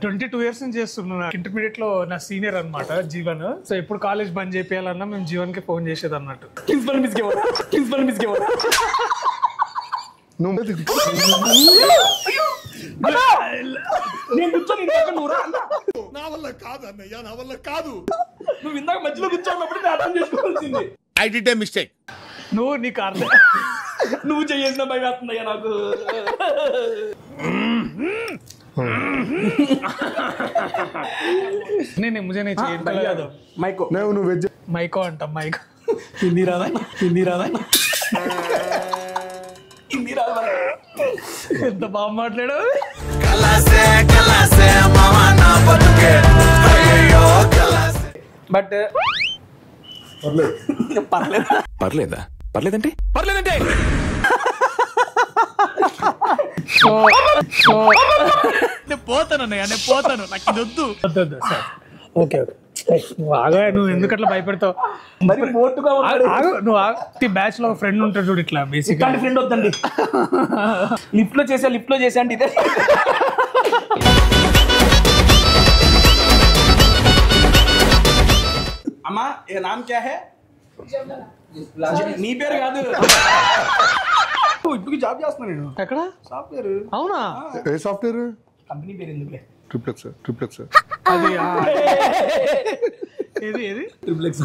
22 years నుంచి చేస్తున్నా. Intermediate లో నా సీనియర్ అన్నమాట జీవన్. సో ఎప్పుడు కాలేజ్ బంద్ చేయాలన్నా మేము జీవన్ కి ఫోన్ చేసేది అన్నట్టు. ప్రిన్సిపల్ మిస్ నేను కూర్చొని నా వల్ల కాదు అన్నయ్య, నా వల్ల కాదు. నువ్వు ఇందాక మధ్యలో కూర్చోన్నప్పుడు నేను అర్థం చేసుకోవాల్సింది. I did a mistake. నీకు అర్థం నువ్వు చేసిన భయం వేస్తుందయ్యా నాకు. నేను ముజే नहीं चाहिए भैया మైకో నువ్వు వెజ్ మైకో అంట మైకో. హిందీ రాదా హిందీ రాదా ఎంత బాగా మాట్లాడావు. బట్ పర్లేదంటే నేను పోతాను నాకు ఇది వద్దు. సార్ ఓకే నువ్వు ఆగా. నువ్వు ఎందుకట్లా భయపెడతావు? మరి మోటుగా నువ్వు బ్యాచ్ లో ఫ్రెండ్ ఉంటాడు చూడు, ఇట్లా బేసిక్ ఫ్రెండ్ వద్దండి. లిఫ్ట్ లో చేసా అంటే ఇదే. అమ్మా ఏ నామ్ క్యా హై? నీ పేరు కాదు. ఇప్పుడు జాబ్ చేస్తున్నా నేను. ఎక్కడ? సాఫ్ట్వేర్. అవునా? ఏ సాఫ్ట్వేర్? కంపెనీ పేరు ఎందుకులే. ట్రిప్లెక్స్ అది ఏది ట్రిప్లెక్స్.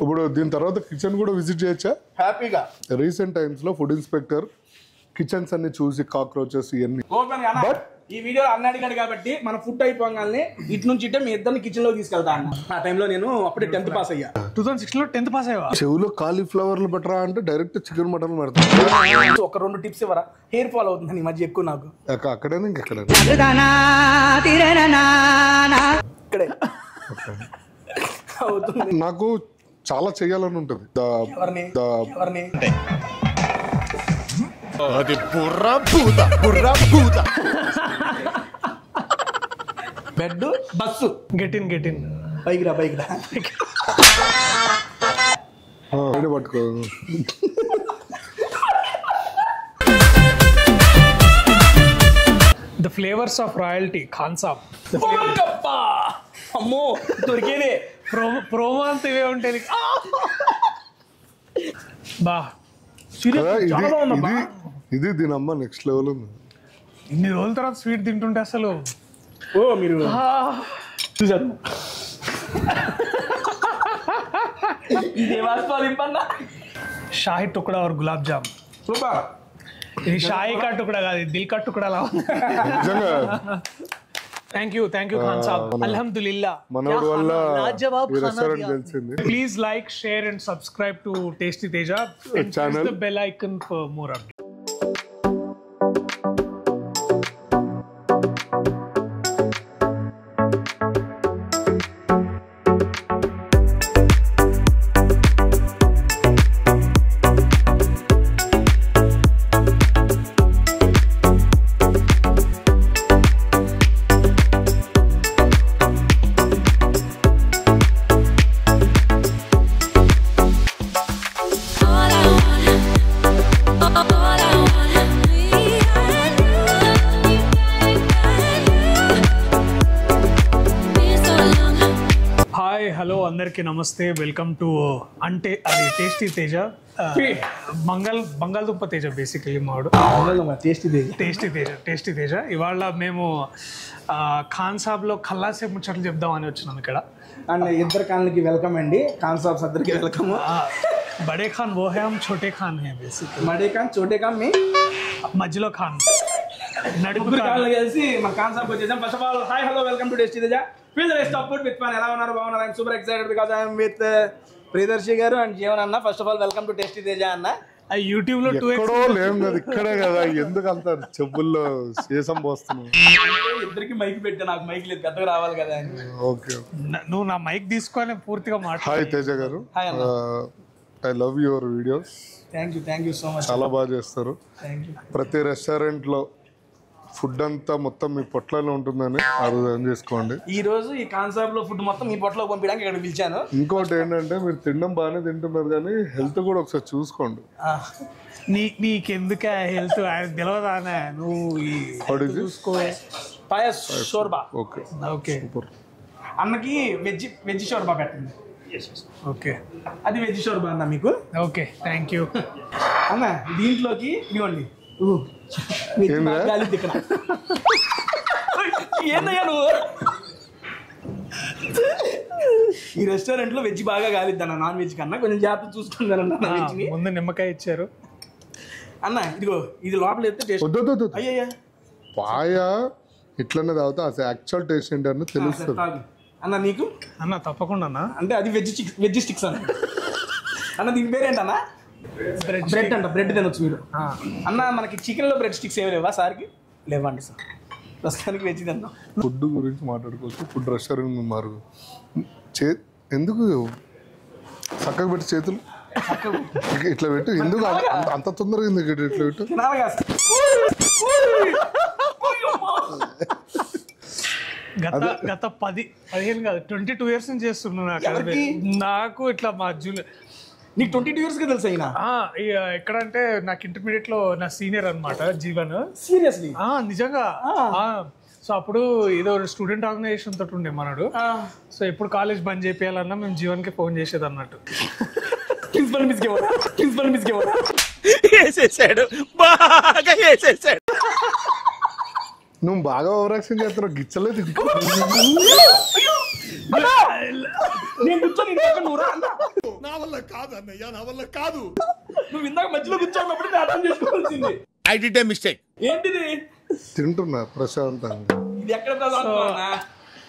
ఇప్పుడు దీని తర్వాత కిచెన్ కూడా విజిట్ చేయొచ్చా? హ్యాపీగా. రీసెంట్ టైమ్స్ లో ఫుడ్ ఇన్స్పెక్టర్ కిచెన్స్ అన్ని చూసి కాక్రోచెస్ ఇవన్నీ. బట్ ఈ వీడియో అన్న అడిగాడు కాబట్టి మన ఫుడ్ అయిపోగానే ఇటు నుంచి ఇట్టే మీ ఇద్దరిని కిచెన్ లో తీసుకెళ్తా అన్న. ఆ టైంలో నేను అప్పుడే 10th పాస్ అయ్యా. 2006 లో 10th పాస్ అయ్యా. చెవులో కాలీఫ్లవర్లు బెటరా అంటే డైరెక్ట్ చికెన్ మటన్ పెడతాను. ఒక 2 టిప్స్ ఇవ్వరా? హెయిర్ ఫాల్ అవుతుంది ఈ మధ్య ఎక్కువ నాకు. అక్కడైనా ఇంకెక్కడ ఇక్కడే అవుతుంది. నాకు చాలా చెయ్యాలని ఉంటుంది. ఎవరిని అది బుర్రా భూత. Bed bus get in bike రా పట్టుకో. The flavours of royalty Khansaab. అమ్మో దొరికేదే. ప్రోమో అంతా ఇవే ఉంటాయి. బా ఇది దీని అమ్మ నెక్స్ట్ లెవెల్ ఉంది. ఇన్ని రోజుల తర్వాత స్వీట్ తింటుంటే అసలు మీరు చూసారు. షాహీ టుకడా और గులాబ్ జామ్. సూపర్. ఇది షాహీ కా టుకడా కాదు, దిల్ కా టుకడా లా. థ్యాంక్ యూ ఖాన్ సాబ్. అల్హమ్దులిల్లా మనోడు వల్ల ఈ రెస్టారెంట్ తెలిసింది. Please like, share and subscribe to tasty Teja and press the bell icon for more updates. Hello అందరికీ నమస్తే. వెల్కమ్ టు అంటే అది టేస్టీ తేజ. బంగాళదుంప తేజ బేసికలీ మాడు. టేస్టీ తేజ. ఇవాళ మేము ఖాన్ సాబ్లో ఖల్లాసే ముచ్చట్లు చెప్దామని వచ్చినాం ఇక్కడ. అండ్ ఇద్దరు ఖాన్లకి వెల్కమ్ అండి. ఖాన్ సాబ్స్ అందరికి వెల్కమ్. బడే ఖాన్ वो है, हम छोटे खान है बेसिकली. బడే ఖాన్ చోటే ఖాన్ మీ మధ్యలో ఖాన్ నడుపు ఖాన్లు కలిసి మన ఖాన్ సాబ్ వచ్చేసాం. First of all hi hello welcome to tasty Teja. Feel the rest of food with fun. ఎలా ఉన్నారు? బాగున్నారు? I'm super excited because I am with Priyadarshi గారు అండ్ జీవన్ అన్న. First of all welcome to tasty Teja అన్న. యూట్యూబ్ లో ఎక్కడో లేం కదా, ఇక్కడే కదా. ఎందుకు అంత చెప్పుల్లో సీసం పోస్తున్నావు? ఇద్దరికి మైక్ పెట్టా, నాకు మైక్ లేదు, పెద్దగా రావాలి కదా అని. ఓకే, నువ్వు నా మైక్ తీసుకొని పూర్తిగా మాట్లాడు. హాయ్ తేజ గారు. I love your videos. Thank you so much. చాలా బాగా చేస్తారు. Thank you. ప్రతి రెస్టారెంట్ లో ఫుడ్ అంతా మొత్తం మీ పొట్లలో ఉంటుందని అర్థం చేసుకోండి. ఈ రోజు ఈ కాన్సెప్ట్ లో ఫుడ్ మొత్తం మీ పొట్టలో పంపించడానికి ఇక్కడ పిలిచాను. ఇంకోటి ఏంటంటే మీరు తినడం బాగానే తింటున్నారు కానీ హెల్త్ కూడా ఒకసారి చూసుకోండి. నీకెందుకే హెల్త్ తెలవదానే నువ్వు చూసుకో. పాయస్ షోర్బా. ఓకే ఓకే అన్నకి వెజ్ షోర్బా పెట్టండి. ఓకే అది వెజ్ షోర్బా అన్న మీకు. ఓకే థ్యాంక్ యూ అన్న. దీంట్లోకి ఇవ్వండి. ఏందయ్యా నువ్వు? ఈ రెస్టారెంట్ లో వెజ్ బాగా కాలిద్ది అన్న, నాన్ వెజ్ కన్నా కొంచెం జాగ్రత్త చూసుకుందానన్న. ముందు నిమ్మకాయ ఇచ్చారు అన్న. ఇదిగో ఇది లోపల ఎత్తే టేస్ట్. అయ్యయ్యా పాయ ఇట్లనే తాగుతా అసలు యాక్చువల్ టేస్ట్ ఏంటని తెలుస్తుంది అన్న నీకు. అన్న తప్పకుండా అన్న. అంటే అది వెజ్ స్టిక్స్ అన్న. అన్న దీని పేరేంటన్నా? బ్రెడ్ అంట. బ్రెడ్ తినొచ్చు మీరు అన్న. మనకి చికెన్ లో బ్రెడ్ స్టిక్స్ ఏమి లేవా సార్కి? లేవండి సార్, ప్రస్తుతానికి వెజ్ తిన్నాం. ఫుడ్ గురించి మాట్లాడుకోవచ్చు. ఫుడ్ రెస్టారెంట్ మారు ఎందుకు చక్కగా పెట్టి చేతులు ఇట్లా పెట్టు. ఎందుకు అంత తొందరగా ఎందుకు ఇట్లా పెట్టు? గత 15 కాదు 22 years నుంచి చేస్తున్నా నాకు ఇట్లా మా జూనియర్. నీకు 22 years తెలుసు అయినా? ఎక్కడంటే నాకు ఇంటర్మీడియట్ లో నా సీనియర్ అనమాట జీవన్. సీరియస్లీ? నిజంగా. సో అప్పుడు ఏదో స్టూడెంట్ ఆర్గనైజేషన్ తోటి ఉండే మనడు. సో ఎప్పుడు కాలేజ్ బంద్ చేయాలన్నా మేము జీవన్ కి ఫోన్ చేసేది అన్నట్టు. ప్రిన్సిపల్ మిస్ నువ్వు బాగా ఓవర్ యాక్షన్ చేస్తున్నావు. గిచ్చలేదు నా వల్ల కాదు అన్నయ్య, నా వల్ల కాదు. నువ్వు ఇందాక మధ్యలో కూర్చోన్నప్పుడు అర్థం చేసుకోవాల్సింది. I did a mistake. ఏంటిది? తింటున్నా ప్రశాంతంగా. ఇది ఎక్కడ ప్రశాంతంగా?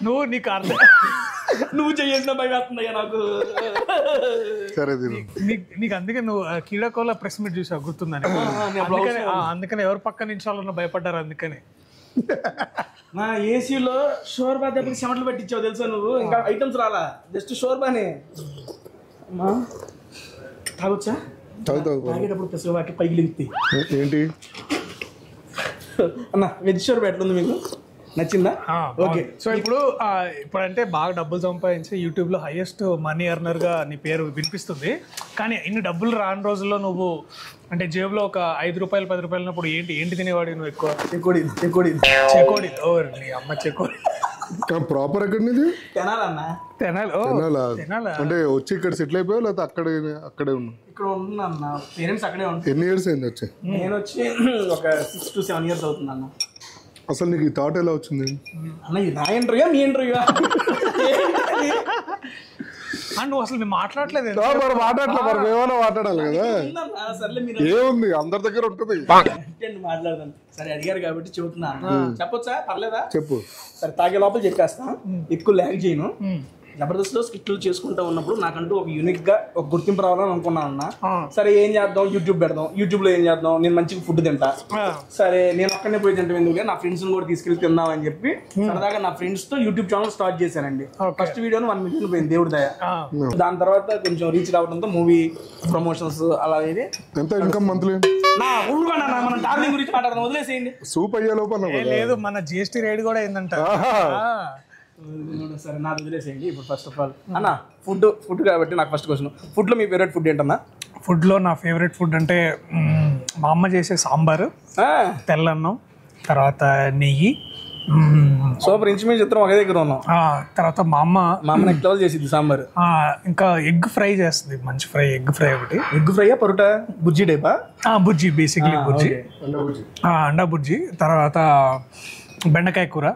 నువ్వు నీకు అర్థం నువ్వు చేసిన భయం వేస్తుందయ్యా నాకు. సరే నీకు అందుకే నువ్వు కీడాకోల ప్రెస్ మీట్ చూసావు గుర్తుందని. అందుకని ఎవరు పక్క నిమిషాలను భయపడ్డారు. అందుకని నా ఏసీలో షోర్బా దెబ్బకి చెమటలు పెట్టించావు తెలుసా నువ్వు. ఇంకా ఐటమ్స్ రాలా, జస్ట్ షోర్బానే. తాగొచ్చా? తాగేటప్పుడు పెసరవాకి పైకి లింక్తి ఏంటి అన్న. వెజ్ షోర్బా ఎట్లుంది మీకు? నచ్చిందా? ఓకే. సో ఇప్పుడంటే బాగా డబ్బులు సంపాదించి యూట్యూబ్ లో హైయెస్ట్ మనీ ఎర్నర్ గా నీ పేరు వినిపిస్తుంది. కానీ ఇన్ని డబ్బులు రాని రోజుల్లో నువ్వు అంటే జేబులో ఒక 5 రూపాయలు 10 రూపాయలు ఉన్నప్పుడు ఏంటి తినేవాడు నువ్వు ఎక్కువ? చెకోడి. నీ అమ్మ చెకోడి. ప్రాపర్ ఎక్కడి నుంచి? తెనాలి. అంటే వచ్చి ఇక్కడ సెటిల్ అయిపోయావు లేదా అక్కడే ఉన్నావు? ఇక్కడ ఉంటున్నా అన్న. పేరెంట్స్ అక్కడే ఉంటారు. ఎన్ని ఇయర్స్ అయింది వచ్చి? నేను వచ్చి ఒక 6 to 7 years అవుతుంది అన్న. అసలు నీకు ఈ థాట్ ఎలా వచ్చింది అన్న? నా ఇంటర్వ్యూ మీ ఇంటర్వ్యూ? నువ్వు అసలు మేము మాట్లాడలేదు. మాట్లాడాలి కదా. ఏముంది అందరి దగ్గర ఉంటుంది. మాట్లాడదాం. సరే అడిగారు కాబట్టి చెబుతున్నా. చెప్పొచ్చా? పర్లేదా? చెప్పు. సరే తాగే లోపల చెప్పేస్తా. ఎక్కువ ల్యాగ్ చేయను. జబర్దస్త్ లో స్కిట్లు చేసుకుంటూ ఉన్నప్పుడు నాకంటూ ఒక యూనిక్ గా ఒక గుర్తింపు రావాలని అనుకున్నాను అన్న. సరే ఏం చేద్దాం, యూట్యూబ్ పెడదాం. యూట్యూబ్ లో ఏం చేద్దాం, నేను మంచిగా ఫుడ్ తింటా. సరే నేను ఒక్కనే పోయి తింటాం ఎందుకు, నా ఫ్రెండ్స్ కూడా తీసుకెళ్ళి తిందాం అని చెప్పి సరదాగా నా ఫ్రెండ్స్ తో యూట్యూబ్ ఛానల్ స్టార్ట్ చేశానండి. ఫస్ట్ వీడియోని 1 million పోయింది, దేవుడి దయ. దాని తర్వాత కొంచెం రీచ్ రావడంతో మూవీ ప్రమోషన్స్ అలా ఇది. ఎంత ఇన్కమ్ మంత్లీ? నా ఊరుకోండి, మనం డార్లింగ్ గురించి మాట్లాడదాం, వదిలేసేయండి. సూప్ అయ్యే లోపల లేదు, మన GST రేట్ కూడా ఏందంట. సరే నా వదిలేసేయండి. ఇప్పుడు ఫస్ట్ ఆఫ్ ఆల్ అన్న ఫుడ్ కాబట్టి నాకు ఫస్ట్ క్వశ్చన్, ఫుడ్ లో మీ ఫేవరెట్ ఫుడ్ ఏంటన్నా? ఫుడ్ లో నా ఫేవరెట్ ఫుడ్ అంటే మా అమ్మ చేసే సాంబారు, తెల్లన్నం, తర్వాత నెయ్యి. సూపర్. ఇంచుమించు చిత్రం ఒకే దగ్గర ఉన్నాం. తర్వాత మా అమ్మ నెక్స్ట్ లెవెల్ చేసింది సాంబార్. ఇంకా ఎగ్ ఫ్రై చేస్తుంది, మంచి ఫ్రై. ఎగ్ ఫ్రై ఒకటి. ఎగ్ ఫ్రై పరోటా బుజ్జి టైపా? బుజ్జి, బేసిక్లీ బుజ్జి, అండా బుజ్జి. తర్వాత బెండకాయ కూర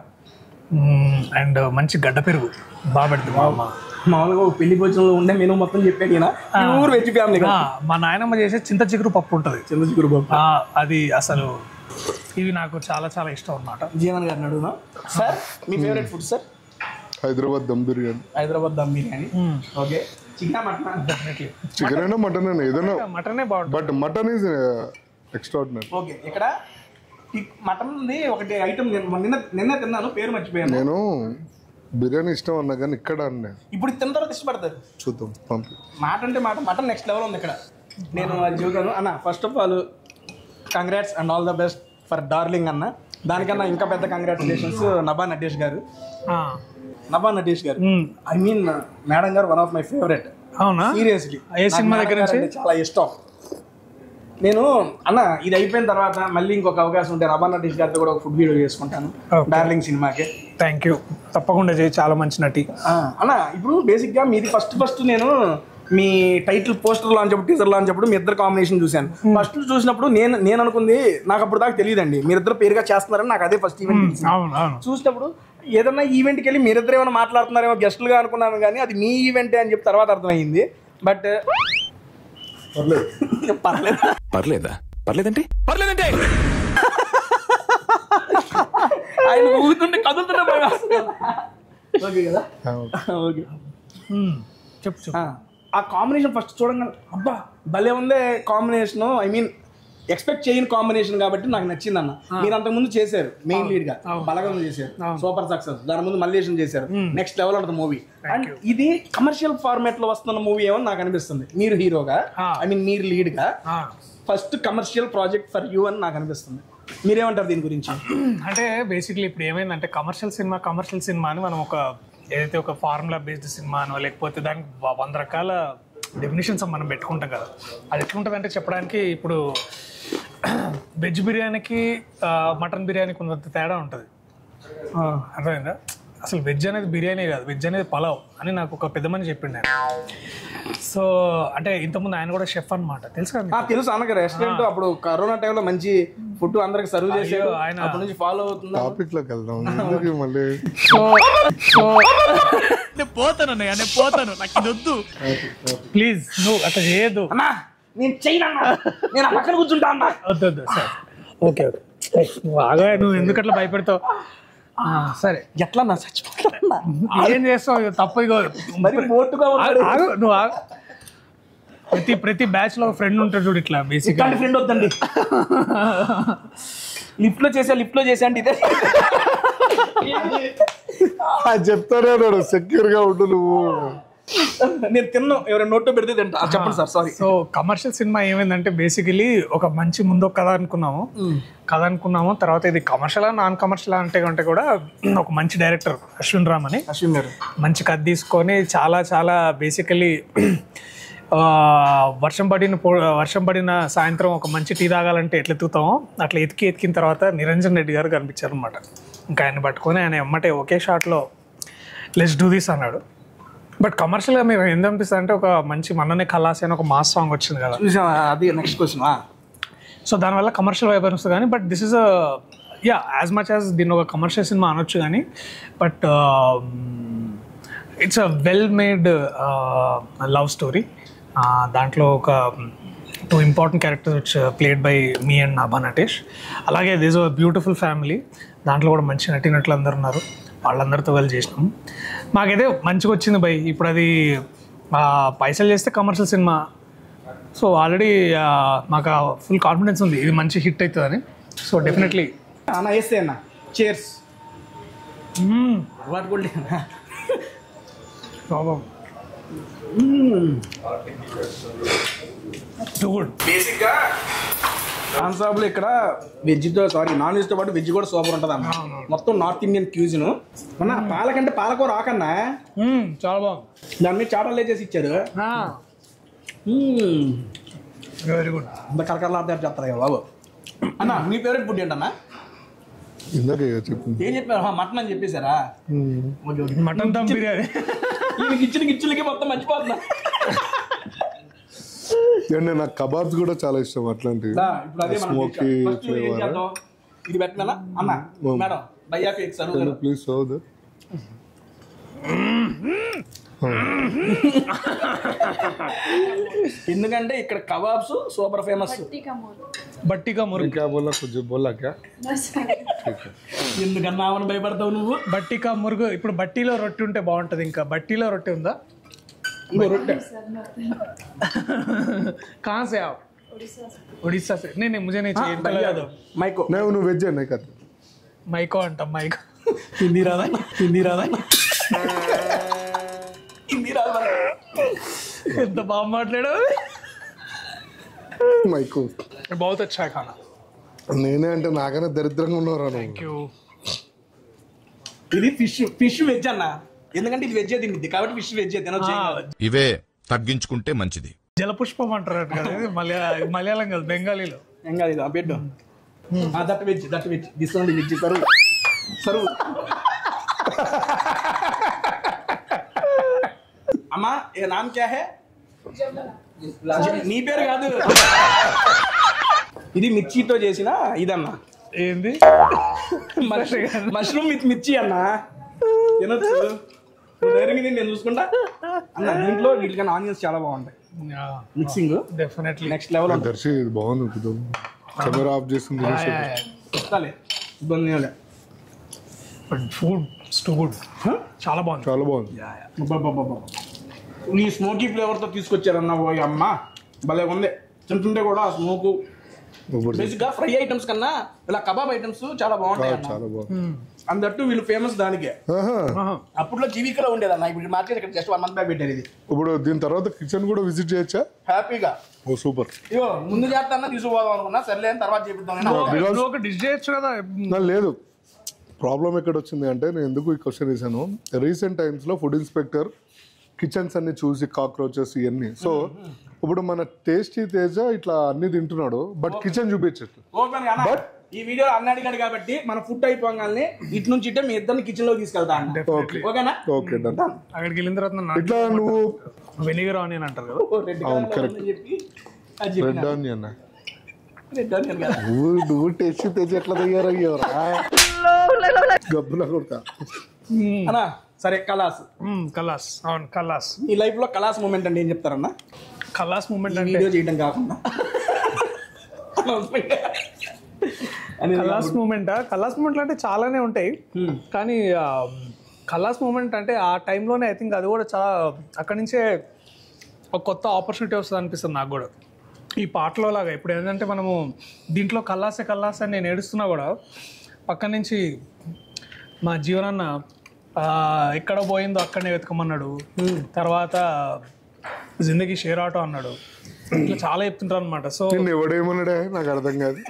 అండ్ మంచి గడ్డ పెరుగు బాగా పెడుతుంది మా అమ్మ. మామూలుగా పెళ్లి భోజనంలో ఉండే మెనూ మొత్తం చెప్పాడు. ఊరు వెజ్ ఫ్యామిలీ. మా నాయనమ్మ చేసే చింత చిగురు పప్పు ఉంటుంది. చింత చిగురు పప్పు అది అసలు ఇవి నాకు చాలా చాలా ఇష్టం అన్నమాట. జీవన్ గారిని అడుగునా సార్, మీ favourite food sir? Hyderabad dum biryani. Hyderabad dum biryani. Okay. Chicken mutton? Definitely chicken అయినా మటన్ అయినా ఏదైనా మటనే బాగుంటుంది. But mutton is extraordinary. Okay. ఇక్కడ మటన్ ఒకటి ఐటమ్ నిన్న తిన్నాను, పేరు మర్చిపోయాను. నేను బిర్యానీ ఇష్టం అన్నా కానీ ఇక్కడ అన్నా. ఇప్పుడు తిన్న తర్వాత ఇష్టపడతారు. చూద్దాం పంపి. మాట అంటే మటన్ నెక్స్ట్ లెవెల్ ఉంది ఇక్కడ. నేను అది చూసాను అన్న. First of all congrats and all the best for darling అన్న. దానికన్నా ఇంకా పెద్ద కంగ్రాచులేషన్స్ నభా నటేష్ గారు. ఐ మీన్ మేడం గారు వన్ ఆఫ్ మై ఫేవరెట్. అవునా? సీరియస్లీ ఏ సినిమా దగ్గర నుంచి? చాలా ఇష్టం. నేను అన్న ఇది అయిపోయిన తర్వాత మళ్ళీ ఇంకొక అవకాశం ఉంటే నభా నటేష్ గారితో కూడా ఒక ఫుడ్ వీడియో చేసుకుంటాను డార్లింగ్ సినిమాకి. థ్యాంక్ యూ, తప్పకుండా చేయి, చాలా మంచి నటి అన్న. ఇప్పుడు బేసిక్గా మీది ఫస్ట్ నేను మీ టైటిల్ పోస్టర్ లాంచ్ అప్పుడు టీజర్ లాంచ్ అప్పుడు మీ ఇద్దరు కాంబినేషన్ చూశాను. ఫస్ట్ చూసినప్పుడు నేను అనుకుంది, నాకు అప్పుడు దాకా తెలియదండి మీరిద్దరు పేరుగా చేస్తున్నారని. నాకు అదే ఫస్ట్ ఈవెంట్ చూసినప్పుడు ఏదన్నా ఈవెంట్కి వెళ్ళి మీరిద్దరు ఏమైనా మాట్లాడుతున్నారేమో గెస్టులుగా అనుకున్నాను, కానీ అది మీ ఈవెంటే అని చెప్పి తర్వాత అర్థమైంది. బట్ పర్లేదంటే ఆయన ఊగుతుంటే కదులుతుంటే భయం. ఓకే కదా? ఓకే, చెప్పు. ఆ కాంబినేషన్ ఫస్ట్ చూడంగానే అబ్బా భలే ఉందే కాంబినేషన్. ఐ మీన్ ఎక్స్పెక్ట్ చేయని కాంబినేషన్ కాబట్టి నాకు నచ్చింది అన్న. మీరు అంతకుముందు చేశారు మెయిన్ లీడ్ గా బలగం చేశారు, సూపర్ సక్సెస్. దాని ముందు మల్లేశం చేశారు, నెక్స్ట్ లెవెల్ ఉంటుంది మూవీ. అండ్ ఇది కమర్షియల్ ఫార్మాట్ లో వస్తున్న మూవీ ఏమో నాకు అనిపిస్తుంది. మీరు హీరోగా, ఐ మీన్ మీరు లీడ్ గా first commercial project for you అని నాకు అనిపిస్తుంది. మీరేమంటారు దీని గురించి? అంటే బేసిక్లీ ఇప్పుడు ఏమైందంటే కమర్షియల్ సినిమా అని మనం ఒక ఏదైతే ఒక ఫార్ములా బేస్డ్ సినిమా అనో లేకపోతే దానికి 100 రకాల డెఫినేషన్స్ మనం పెట్టుకుంటాం కదా. అది ఎట్లుంటుంది అంటే చెప్పడానికి ఇప్పుడు వెజ్ బిర్యానీకి మటన్ బిర్యానీకి ఉన్నంత తేడా ఉంటుంది. అర్థమైందా? అసలు వెజ్ అనేది బిర్యానీ కాదు, వెజ్ అనేది పలావ్ అని నాకు ఒక పెద్ద మనిషి చెప్పిండు ఆయన. సో అంటే ఇంతకుముందు ఆయన కూడా షెఫ్ అనమాట, తెలుసు కదా? తెలుసు. అనగా రెస్టారెంట్ అప్పుడు కరోనా టైంలో మంచి ఫుడ్ అందరికి సర్వ్ చేసారు. ఆయన అప్పటి నుంచి ఫాలో అవుతుంది. టాపిక్ లోకి వెళ్దాం మళ్ళీ. పోతాను నాకు ఇది వద్దు ప్లీజ్, నువ్వు అట్లా చేయొద్దు. నేను చేయను, నేను పక్కన కూర్చుంటా అన్నా. వద్దు సార్. ఓకే నువ్వు ఆగా, నువ్వు ఎందుకు అట్లా భయపెడతావు? సరే, ఎట్లా నా చచ్చిపోతారన్నా? ఏం చేస్తావు? తప్పు నువ్వు ప్రతి బ్యాచ్ లో ఫ్రెండ్ ఉంటాడు చూడు, ఇట్లా బేసిక్ ఫ్రెండ్ వద్దండి. లిఫ్ట్ లో చేసా అంటే ఇదే చెప్తానే సెక్యూర్ గా ఉండు నువ్వు. నేను తిన్నా, ఎవరైనా నోట్లో పెడితే తింటా. చెప్పండి sir, sorry. So commercial cinema ఏమైందంటే బేసికలీ ఒక మంచి ముందు కథ అనుకున్నాము. తర్వాత ఇది కమర్షియల్ నాన్ కమర్షియల్ అంటే కూడా ఒక మంచి డైరెక్టర్ అశ్విన్ రామ్ అని మంచి కథ తీసుకొని చాలా చాలా బేసికలీ వర్షం పడిన సాయంత్రం ఒక మంచి టీ తాగాలంటే ఎట్లా ఎత్తుతామో అట్లా ఎతికిన తర్వాత నిరంజన్ రెడ్డి గారు కనిపించారు అనమాట. ఇంకా ఆయన పట్టుకొని ఆయన ఎమ్మటే ఒకే షాట్లో లెట్స్ డూ దిస్ అన్నాడు. బట్ కమర్షియల్గా మేము ఎంత అనిపిస్తుంది అంటే ఒక మంచి మననే ఖలాసి అని ఒక మాస్ సాంగ్ వచ్చింది కదా, అది నెక్స్ట్ క్వశ్చన్. సో దానివల్ల కమర్షియల్ వైపు అనిపిస్తుంది కానీ but this is as much as దీన్ని ఒక కమర్షియల్ సినిమా అనొచ్చు కానీ but it's a well made love story. దాంట్లో ఒక 2 important characters which played by me and Nabha Natesh. అలాగే దిస్ అ బ్యూటిఫుల్ ఫ్యామిలీ, దాంట్లో కూడా మంచి నటీనటులు అందరు ఉన్నారు, వాళ్ళందరితో వెళ్ళి చేసినాం. మాకైతే మంచిగా వచ్చింది బై. ఇప్పుడు అది పైసలు చేస్తే కమర్షియల్ సినిమా, సో ఆల్రెడీ మాకు ఫుల్ కాన్ఫిడెన్స్ ఉంది ఇది మంచి హిట్ అవుతుందని. సో డెఫినెట్లీ అన్న వేస్తే అన్న చేర్స్ వాటి కూడా బేసిక్గా కాన్సాబ్లో ఇక్కడ నాన్ వెజ్తో పాటు వెజ్ కూడా సూపర్ ఉంటుంది అన్న. మొత్తం నార్త్ ఇండియన్ క్యూజిన్. అన్న పాలకంటే పాలకూర ఆకన్నా చాలా బాగుంది. దాని మీద చాటలు వేసేసి ఇచ్చారు. Very good. అంత కరకరలాంటి చెప్తారు కదా బాబు. అన్న మీ ఫేవరెట్ ఫుడ్ ఏంటన్నా? ఇందాక చెప్పింది ఏం చెప్పారు? మటన్ అని చెప్పేశారా? మటన్ దమ్ బిర్యానీ. ఈయనకి ఇచ్చిన గిచ్చులకి మొత్తం మర్చిపోతున్నా. నాకు కబాబ్స్ కూడా చాలా ఇష్టం. అట్లాంటివి స్మోకీ ఫ్లేవర్. ఇది పెట్టినా అన్న మేడం భయ్యా ప్లీజ్ సర్వ్ దట్. ఎందుకంటే ఇక్కడ కబాబ్స్ సూపర్ ఫేమస్. బట్టికా మురుగు क्या बोला कुछ बोला क्या? ఎందుకన్నా ఆమెను భయపడతావు నువ్వు? బట్టికా మురుగు. ఇప్పుడు బట్టీలో రొట్టె ఉంటే బాగుంటుంది. ఇంకా బట్టీలో రొట్టె ఉందా? ఇంకో రొట్టె कहाँ से आप? उड़ीसा से. नहीं मुझे नहीं चाहिए. మైకో నువ్వు వెజ్ అనే కదా. మైకో అంటాం. మైకో హిందీ రాదా? హిందీ రాదా? ఎంత బాగా మాట్లాడావు. మైకో बहुत अच्छा है खाना. నేనే అంటే నాకైనా దరిద్రంగా ఉన్నారా నువ్వు? Thank you. ఇది ఫిష్ వెజ్ అన్న, ఎందుకంటే ఇది వెజ్ తింది కాబట్టి ఫిష్ వెజ్ తినొచ్చు. ఇవే తగ్గించుకుంటే మంచిది. జలపుష్పం అంటారు కదా, ఇది మలయాళం కాదు, బెంగాలీలో. ఏం కాదు ఇది పెట్టు. దట్ వెజ్ తీసుకోండి, వెజ్ సరువు. అమ్మా ఏ నామ్ క్యా హై? నీ పేరు కాదు. ఇది మిర్చితో చేసిన ఇదన్నా. ఏంది? మష్రూమ్ విత్ మిర్చి అన్న, తినొచ్చు. నేను చూసుకుంటా అన్న. దీంట్లో వీటికన్నా ఆనియన్స్ చాలా బాగుంటాయి, mixing definitely next level. Darshi ఇది బాగుంది, కెమెరా ఆఫ్ చేసింది. చెప్తాలే, ఇబ్బంది ఏం లే. ఫుడ్ టూ గుడ్, చాలా బాగుంది. చాలా బాగుంది. నీ స్మోకీ ఫ్లేవర్ తో తీసుకొచ్చారన్న, ఓ అమ్మ భలే ఉంది. తింటుంటే కూడా ఆ స్మోకు. బేసిక్ గా ఫ్రై ఐటమ్స్ కన్నా ఇలా కబాబ్ ఐటమ్స్ చాలా బాగుంటాయి అన్న. చాలా బాగుంది. అందట్టు వీళ్ళు ఫేమస్ దానికే. అప్పట్లో జీవికలో ఉండేదన్న, ఇప్పుడు మార్కెట్ ఇక్కడ జస్ట్ 1 month బ్యాక్ పెట్టారు ఇది. ఇప్పుడు దీని తర్వాత కిచెన్ కూడా విజిట్ చేయొచ్చా? హ్యాపీగా. ఓ సూపర్. ఇగో ముందు చేస్తానా తీసుకుపోదాం అనుకున్నా, సర్లే అని తర్వాత చేపిద్దాం. నువ్వు ఒక డిష్ చేయొచ్చు కదా. లేదు, ప్రాబ్లం ఎక్కడ వచ్చింది అంటే, నేను ఎందుకు ఈ క్వశ్చన్ వేసాను, రీసెంట్ టైమ్స్లో ఫుడ్ ఇన్స్పెక్టర్ కిచెన్స్ అన్ని చూసి కాక్రోచెస్ ఇవన్నీ. సో ఇప్పుడు మన టేస్టీ తేజ ఇట్లా అన్ని తింటున్నాడు, బట్ కిచెన్ చూపించట్లేదు. బట్ ఈ వీడియో అన్న అడిగాడు కాబట్టి మన ఫుడ్ అయిపోగానే ఇటు నుంచి ఇట్టే మీ ఇద్దరిని కిచెన్ లో తీసుకెళ్తా. ఓకేనా? Okay done. అక్కడికి వెళ్ళిన తర్వాత ఇట్లా నువ్వు వెనిగర్ ఆనియన్ అంటారు కదా. అవును కరెక్ట్, రెడ్ ఆనియన్. నువ్వు టేస్టీ తేజ ఎట్లా తయారయ్యావరా గబ్బున కొడతా. అన్నా సరే, కలాస్. కలాస్, అవును కలాస్. ఈ లైఫ్ లో కలాస్ మూమెంట్ అంటే ఏం చెప్తారన్నా? కలాస్ మూమెంట్ అంటే వీడియో చేయడం కాకుండా కలాస్ మూమెంట్. కలాస్ మూమెంట్లు అంటే చాలానే ఉంటాయి, కానీ కలాస్ మూమెంట్ అంటే ఆ టైంలోనే ఐ థింక్ అది కూడా చాలా అక్కడి నుంచే ఒక కొత్త ఆపర్చునిటీ వస్తుంది అనిపిస్తుంది నాకు కూడా. ఈ పాటలో లాగా ఇప్పుడు ఏంటంటే మనము దీంట్లో కల్లాసే అని నేను ఏడుస్తున్నా కూడా పక్క నుంచి మా జీవనన్న ఎక్కడ పోయిందో అక్కడనే వెతకమన్నాడు, తర్వాత జిందగీ షేర్ ఆటో అన్నాడు, ఇట్లా చాలా చెప్తుంటారు అనమాట. సో నిన్ను ఎవడేమన్నాడే నాకు అర్థం కాదు.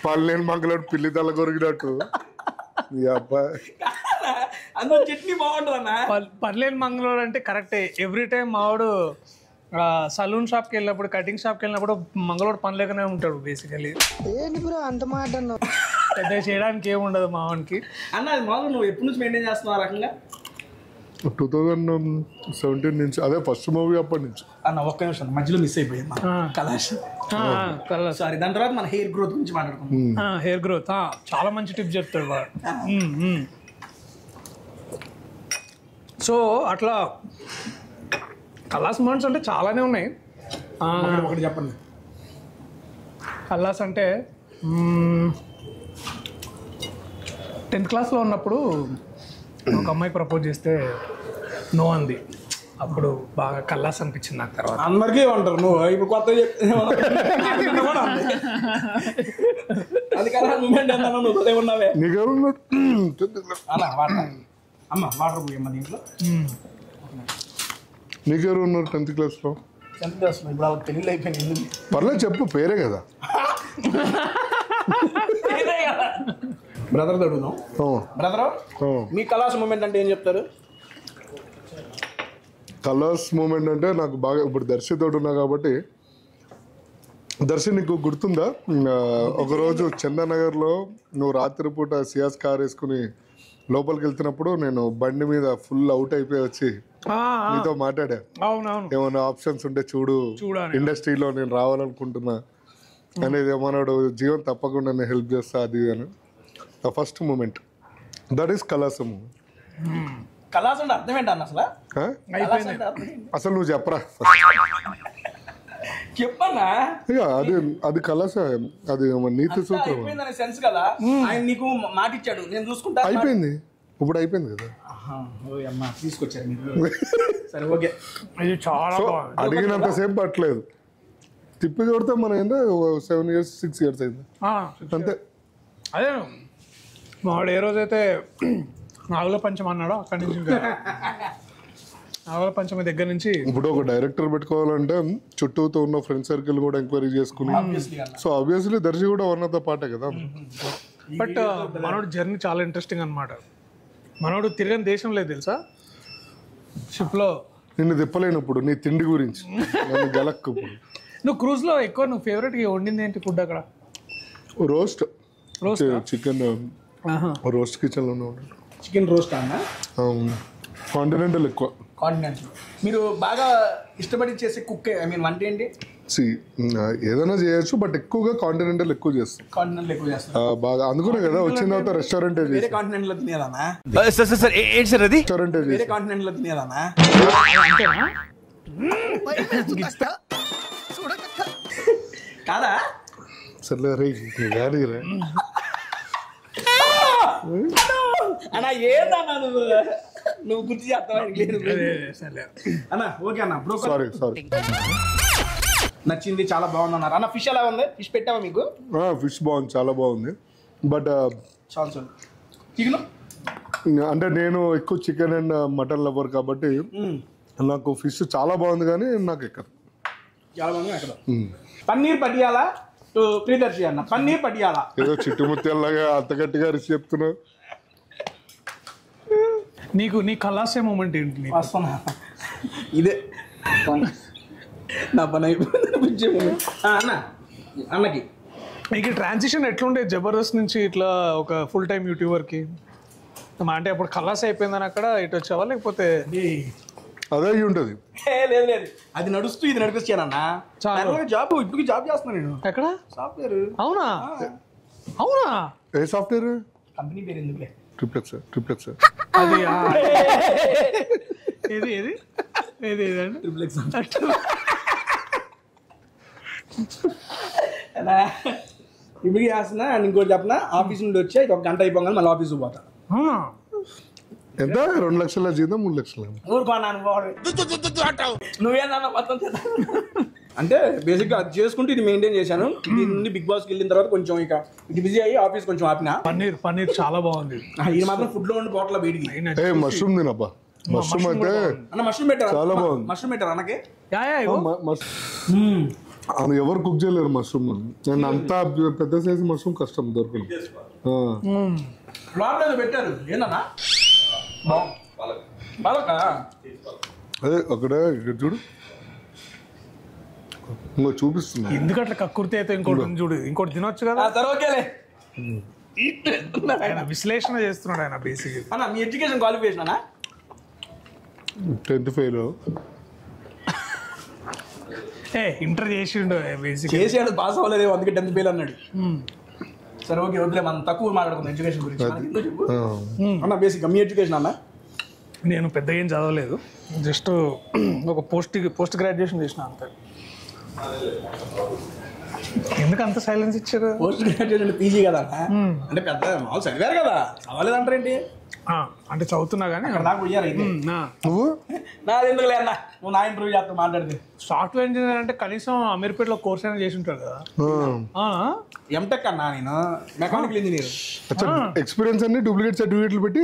పల్లెని మంగళూరు పిల్లి తల కొరికినట్టు మీ అబ్బాయి. అందులో చట్నీ బాగుంటుంది అన్న. పర్లేని మంగళూరు అంటే కరెక్టే. ఎవ్రీ టైం మావాడు సలూన్ షాప్కి వెళ్ళినప్పుడు, కటింగ్ షాప్కి వెళ్ళినప్పుడు మంగళూరు పని లేకనే ఉంటాడు బేసికలీ. అంత మాట పెద్ద చేయడానికి ఏముండదు మావానికి అన్న. అది మామూలు నువ్వు ఎప్పటి నుంచి మెయింటైన్ చేస్తున్నావు ఆ రకంగా? 2017 నుంచి, అదే ఫస్ట్ మూవీ అప్పటి నుంచి. అన్న ఒక్క నిమిషం మధ్యలో మిస్ అయిపోయింది కలాష్. సారీ, దాని తర్వాత మన హెయిర్ గ్రోత్ గురించి మాట్లాడుకుందాం. హెయిర్ గ్రోత్ చాలా మంచి టిప్ చెప్తాడు వాడు. సో అట్లా కలాస్ మూమెంట్స్ అంటే చాలానే ఉన్నాయి. ఒకటి చెప్పండి. కలాస్ అంటే 10th క్లాస్లో ఉన్నప్పుడు ఒక అమ్మాయి ప్రపోజ్ చేస్తే నో అంది. అప్పుడు బాగా కల్లాస్ అనిపించింది నాకు. తర్వాత అందరికీ ఉంటారు, నువ్వు ఇప్పుడు కొత్త అది కదా మూమెంట్ అన్నా. నువ్వు అదే ఉన్నావే. అన్న వాటర్, అమ్మ వాటర్ పోయమ్మ దీంట్లో. నీకెవరు ఉన్నారు 10th క్లాస్లో? 10th క్లాస్లో ఇప్పుడు వాళ్ళకి పెళ్ళి అయిపోయింది. పర్లేదు చెప్పు, పేరే కదా. బ్రదర్ అడుగుదాం. బ్రదర్, మీ కలాస్ మూమెంట్ అంటే ఏం చెప్తారు? కలర్స్ మూమెంట్ అంటే నాకు బాగా, ఇప్పుడు దర్శితోడు ఉన్నా కాబట్టి. దర్శి నీకు గుర్తుందా, ఒకరోజు చందానగర్లో నువ్వు రాత్రిపూట సియాస్ కార్ వేసుకుని లోపలికి వెళ్తున్నప్పుడు నేను బండి మీద ఫుల్ అవుట్ అయిపోయి వచ్చి నీతో మాట్లాడా, ఏమైనా ఆప్షన్స్ ఉంటే చూడు, ఇండస్ట్రీలో నేను రావాలనుకుంటున్నా అనేది. ఏమన్నాడు, జీవన్ తప్పకుండా నేను హెల్ప్ చేస్తా అది అని. The first moment that is కలాస్ మూమెంట్. కలాస్ అంటే అర్థం ఏంటి అన్న అసలు? అసలు నువ్వు చెప్పరా చెప్పన్నా. ఇక అది అది కలాస, అది నీతి సూత్రం. సెన్స్ కదా, ఆయన నీకు మాట ఇచ్చాడు, నేను చూసుకుంటా. అయిపోయింది, ఇప్పుడు అయిపోయింది కదా. తీసుకొచ్చారు మీరు. సరే ఓకే. చాలా అడిగినంతసేపు పట్టలేదు, తిప్పి కొడితే మన ఏంటో 7 years 6 years అయింది అంతే. అదే వాడు ఏ రోజైతే నాగుల పంచం అన్నాడో అక్కడి నుంచి నావల పంచమి దగ్గర నుంచి ఇప్పుడు ఒక డైరెక్టర్ పెట్టుకోవాలంటే చుట్టూతో ఉన్న ఫ్రెండ్ సర్కిల్ కూడా ఎంక్వైరీ చేసుకుని సో ఆబ్వియస్లీ దర్శి కూడా వన్ ఆఫ్ ద పార్టే కదా. బట్ మనోడు జర్నీ చాలా ఇంట్రెస్టింగ్ అనమాట. మనోడు తిరగని దేశం లేదు తెలుసా షిప్లో. నిన్ను తిప్పలేనప్పుడు నీ తిండి గురించి నన్ను గెలక్కు. నువ్వు క్రూజ్లో ఎక్కువ నువ్వు ఫేవరెట్గా వండింది ఏంటి ఫుడ్ అక్కడ? రోస్ట్ చికెన్ రోస్ట్ కిచెన్లో ఉన్నాడు. చికెన్ రోస్ట్ అన్న కాంటినెంటల్ ఎక్కువ. కాంటినెంట్ మీరు బాగా ఇష్టపడి చేసే కుక్ ఐ మీన్ వంట ఏంటి? ఏదైనా చేయొచ్చు బట్ ఎక్కువగా కాంటినెంటల్ ఎక్కువ చేస్తాం. కాంటినెంట్ ఎక్కువ చేస్తారు బాగా అందుకునే కదా వచ్చిన తర్వాత రెస్టారెంట్ వేరే కాంటినెంట్ లో తినేదానా? రెస్టారెంట్ వేరే కాంటినెంట్ లో తినేదానా? కాదా? సర్లే రే గాలి రా అన్నా ఏదన్నా నువ్వు గుర్తు చేస్తావా? అన్న ఓకే అన్న బ్రో సారీ సారీ నచ్చింది చాలా బాగుంది అన్నారు అన్న. ఫిష్ ఎలా ఉంది? ఫిష్ పెట్టావా మీకు? ఫిష్ బాగుంది చాలా బాగుంది బట్ చాలు చాలు చికెన్ అంటే నేను ఎక్కువ చికెన్ అండ్ మటన్ లవర్ కాబట్టి నాకు ఫిష్ చాలా బాగుంది కానీ నాకు ఎక్కదు. చాలా బాగుంది అక్కడ. పన్నీర్ పటియాలా టు ప్రియదర్శి అన్న. పన్నీర్ పటియాలా ఏదో చిట్టుముత్యాలలాగా అంత గట్టిగా రిసి చెప్తున్నా. నీకు నీ కలాసే మూమెంట్ ఏంటి? వస్తున్నా ఇదే నా పని అయిపోయింది. అన్న అన్నకి నీకు ట్రాన్సిషన్ ఎట్లుండే జబర్దస్త్ నుంచి ఇట్లా ఒక ఫుల్ టైం యూట్యూబర్కి? అంటే అప్పుడు కలాస్ అయిపోయిందని అక్కడ ఇటు వచ్చావా లేకపోతే? అదే అయ్యి ఉంటుంది. లేదు లేదు అది నడుస్తూ ఇది నడిపిస్తానన్నా. జాబ్ ఇప్పుడు జాబ్ చేస్తున్నా నేను. ఎక్కడ? సాఫ్ట్వేర్. అవునా అవునా? ఏ సాఫ్ట్వేర్? కంపెనీ పేరు ఎందుకులే. ట్రిప్లెక్స్ అది ఏది ఏది ఏది ఏదండి? ట్రిప్లెక్స్ ఇప్పుడు చేస్తున్నా. ఇంకోటి చెప్పిన ఆఫీస్ నుండి వచ్చా ఇది 1 గంట అయిపోగానే మళ్ళీ ఆఫీస్కి పోతా. ఎంత 2 లక్షల జీతం 3 లక్షల నువ్వేనా మొత్తం అంటే బేసిక్గా అది చేసుకుంటూ ఇది మెయింటైన్ చేశాను. దీని నుండి బిగ్ బాస్కి వెళ్ళిన తర్వాత కొంచెం ఇక ఇది బిజీ అయ్యి ఆఫీస్ కొంచెం ఆపినా. పన్నీర్ చాలా బాగుంది. ఇది మాత్రం ఫుడ్ లో ఉండి బాటిల్ బయటికి. మష్రూమ్ తినబ్బా. మష్రూమ్ అయితే అన్న మష్రూమ్ పెట్టారు. చాలా బాగుంది. మష్రూమ్ పెట్టారు అన్నకి. అది ఎవరు కుక్ చేయలేరు మష్రూమ్. నేను అంతా పెద్ద సైజు మష్రూమ్ కష్టం దొరకదు. లోపల పెట్టారు ఏందన్నా? అదే అక్కడ ఇక్కడ చూడు ఇంకో చూపిస్తున్నా. ఎందుకు అట్లా కక్కుర్తి అయితే ఇంకోటి ఉంది చూడు, ఇంకోటి తినొచ్చు కదా. సరే ఓకేలే. ఆయన విశ్లేషణ చేస్తున్నాడు ఆయన బేసిక్. అన్న మీ ఎడ్యుకేషన్ క్వాలిఫికేషన్ అన్నా? 10th fail. ఇంటర్ చేసిండు బేసిక్. చేసాడు పాస్ అవ్వలేదు అందుకే 10th ఫెయిల్ అన్నాడు. సరే ఓకే ఓకే మనం తక్కువ మాట్లాడుకుందాం ఎడ్యుకేషన్ గురించి. అన్న బేసిక్ మీ ఎడ్యుకేషన్ అన్న? నేను పెద్దగా ఏం చదవలేదు, జస్ట్ ఒక పోస్ట్ గ్రాడ్యుయేషన్ చేసిన అంతే. ఎందుకు అంత సైలెన్స్ ఇచ్చారు? పోస్ట్ గ్రాడ్యుయేషన్ పీజీ కదా అంటే పెద్ద మామూలు చదివారు కదా, చదవలేదంటారేంటి? అంటే చదువుతున్నా కానీ అక్కడ దాకా పోయారు. అయితే నువ్వు నాది ఎందుకులే అన్న, నువ్వు నా ఇంటర్వ్యూ చేస్తా మాట్లాడితే. సాఫ్ట్వేర్ ఇంజనీర్ అంటే కనీసం అమీర్పేటలో కోర్స్ అయినా చేసి ఉంటారు కదా. ఎంటెక్ అన్నా నేను మెకానికల్ ఇంజనీర్. ఎక్స్పీరియన్స్ అన్ని డూప్లికేట్ సర్టిఫికేట్లు పెట్టి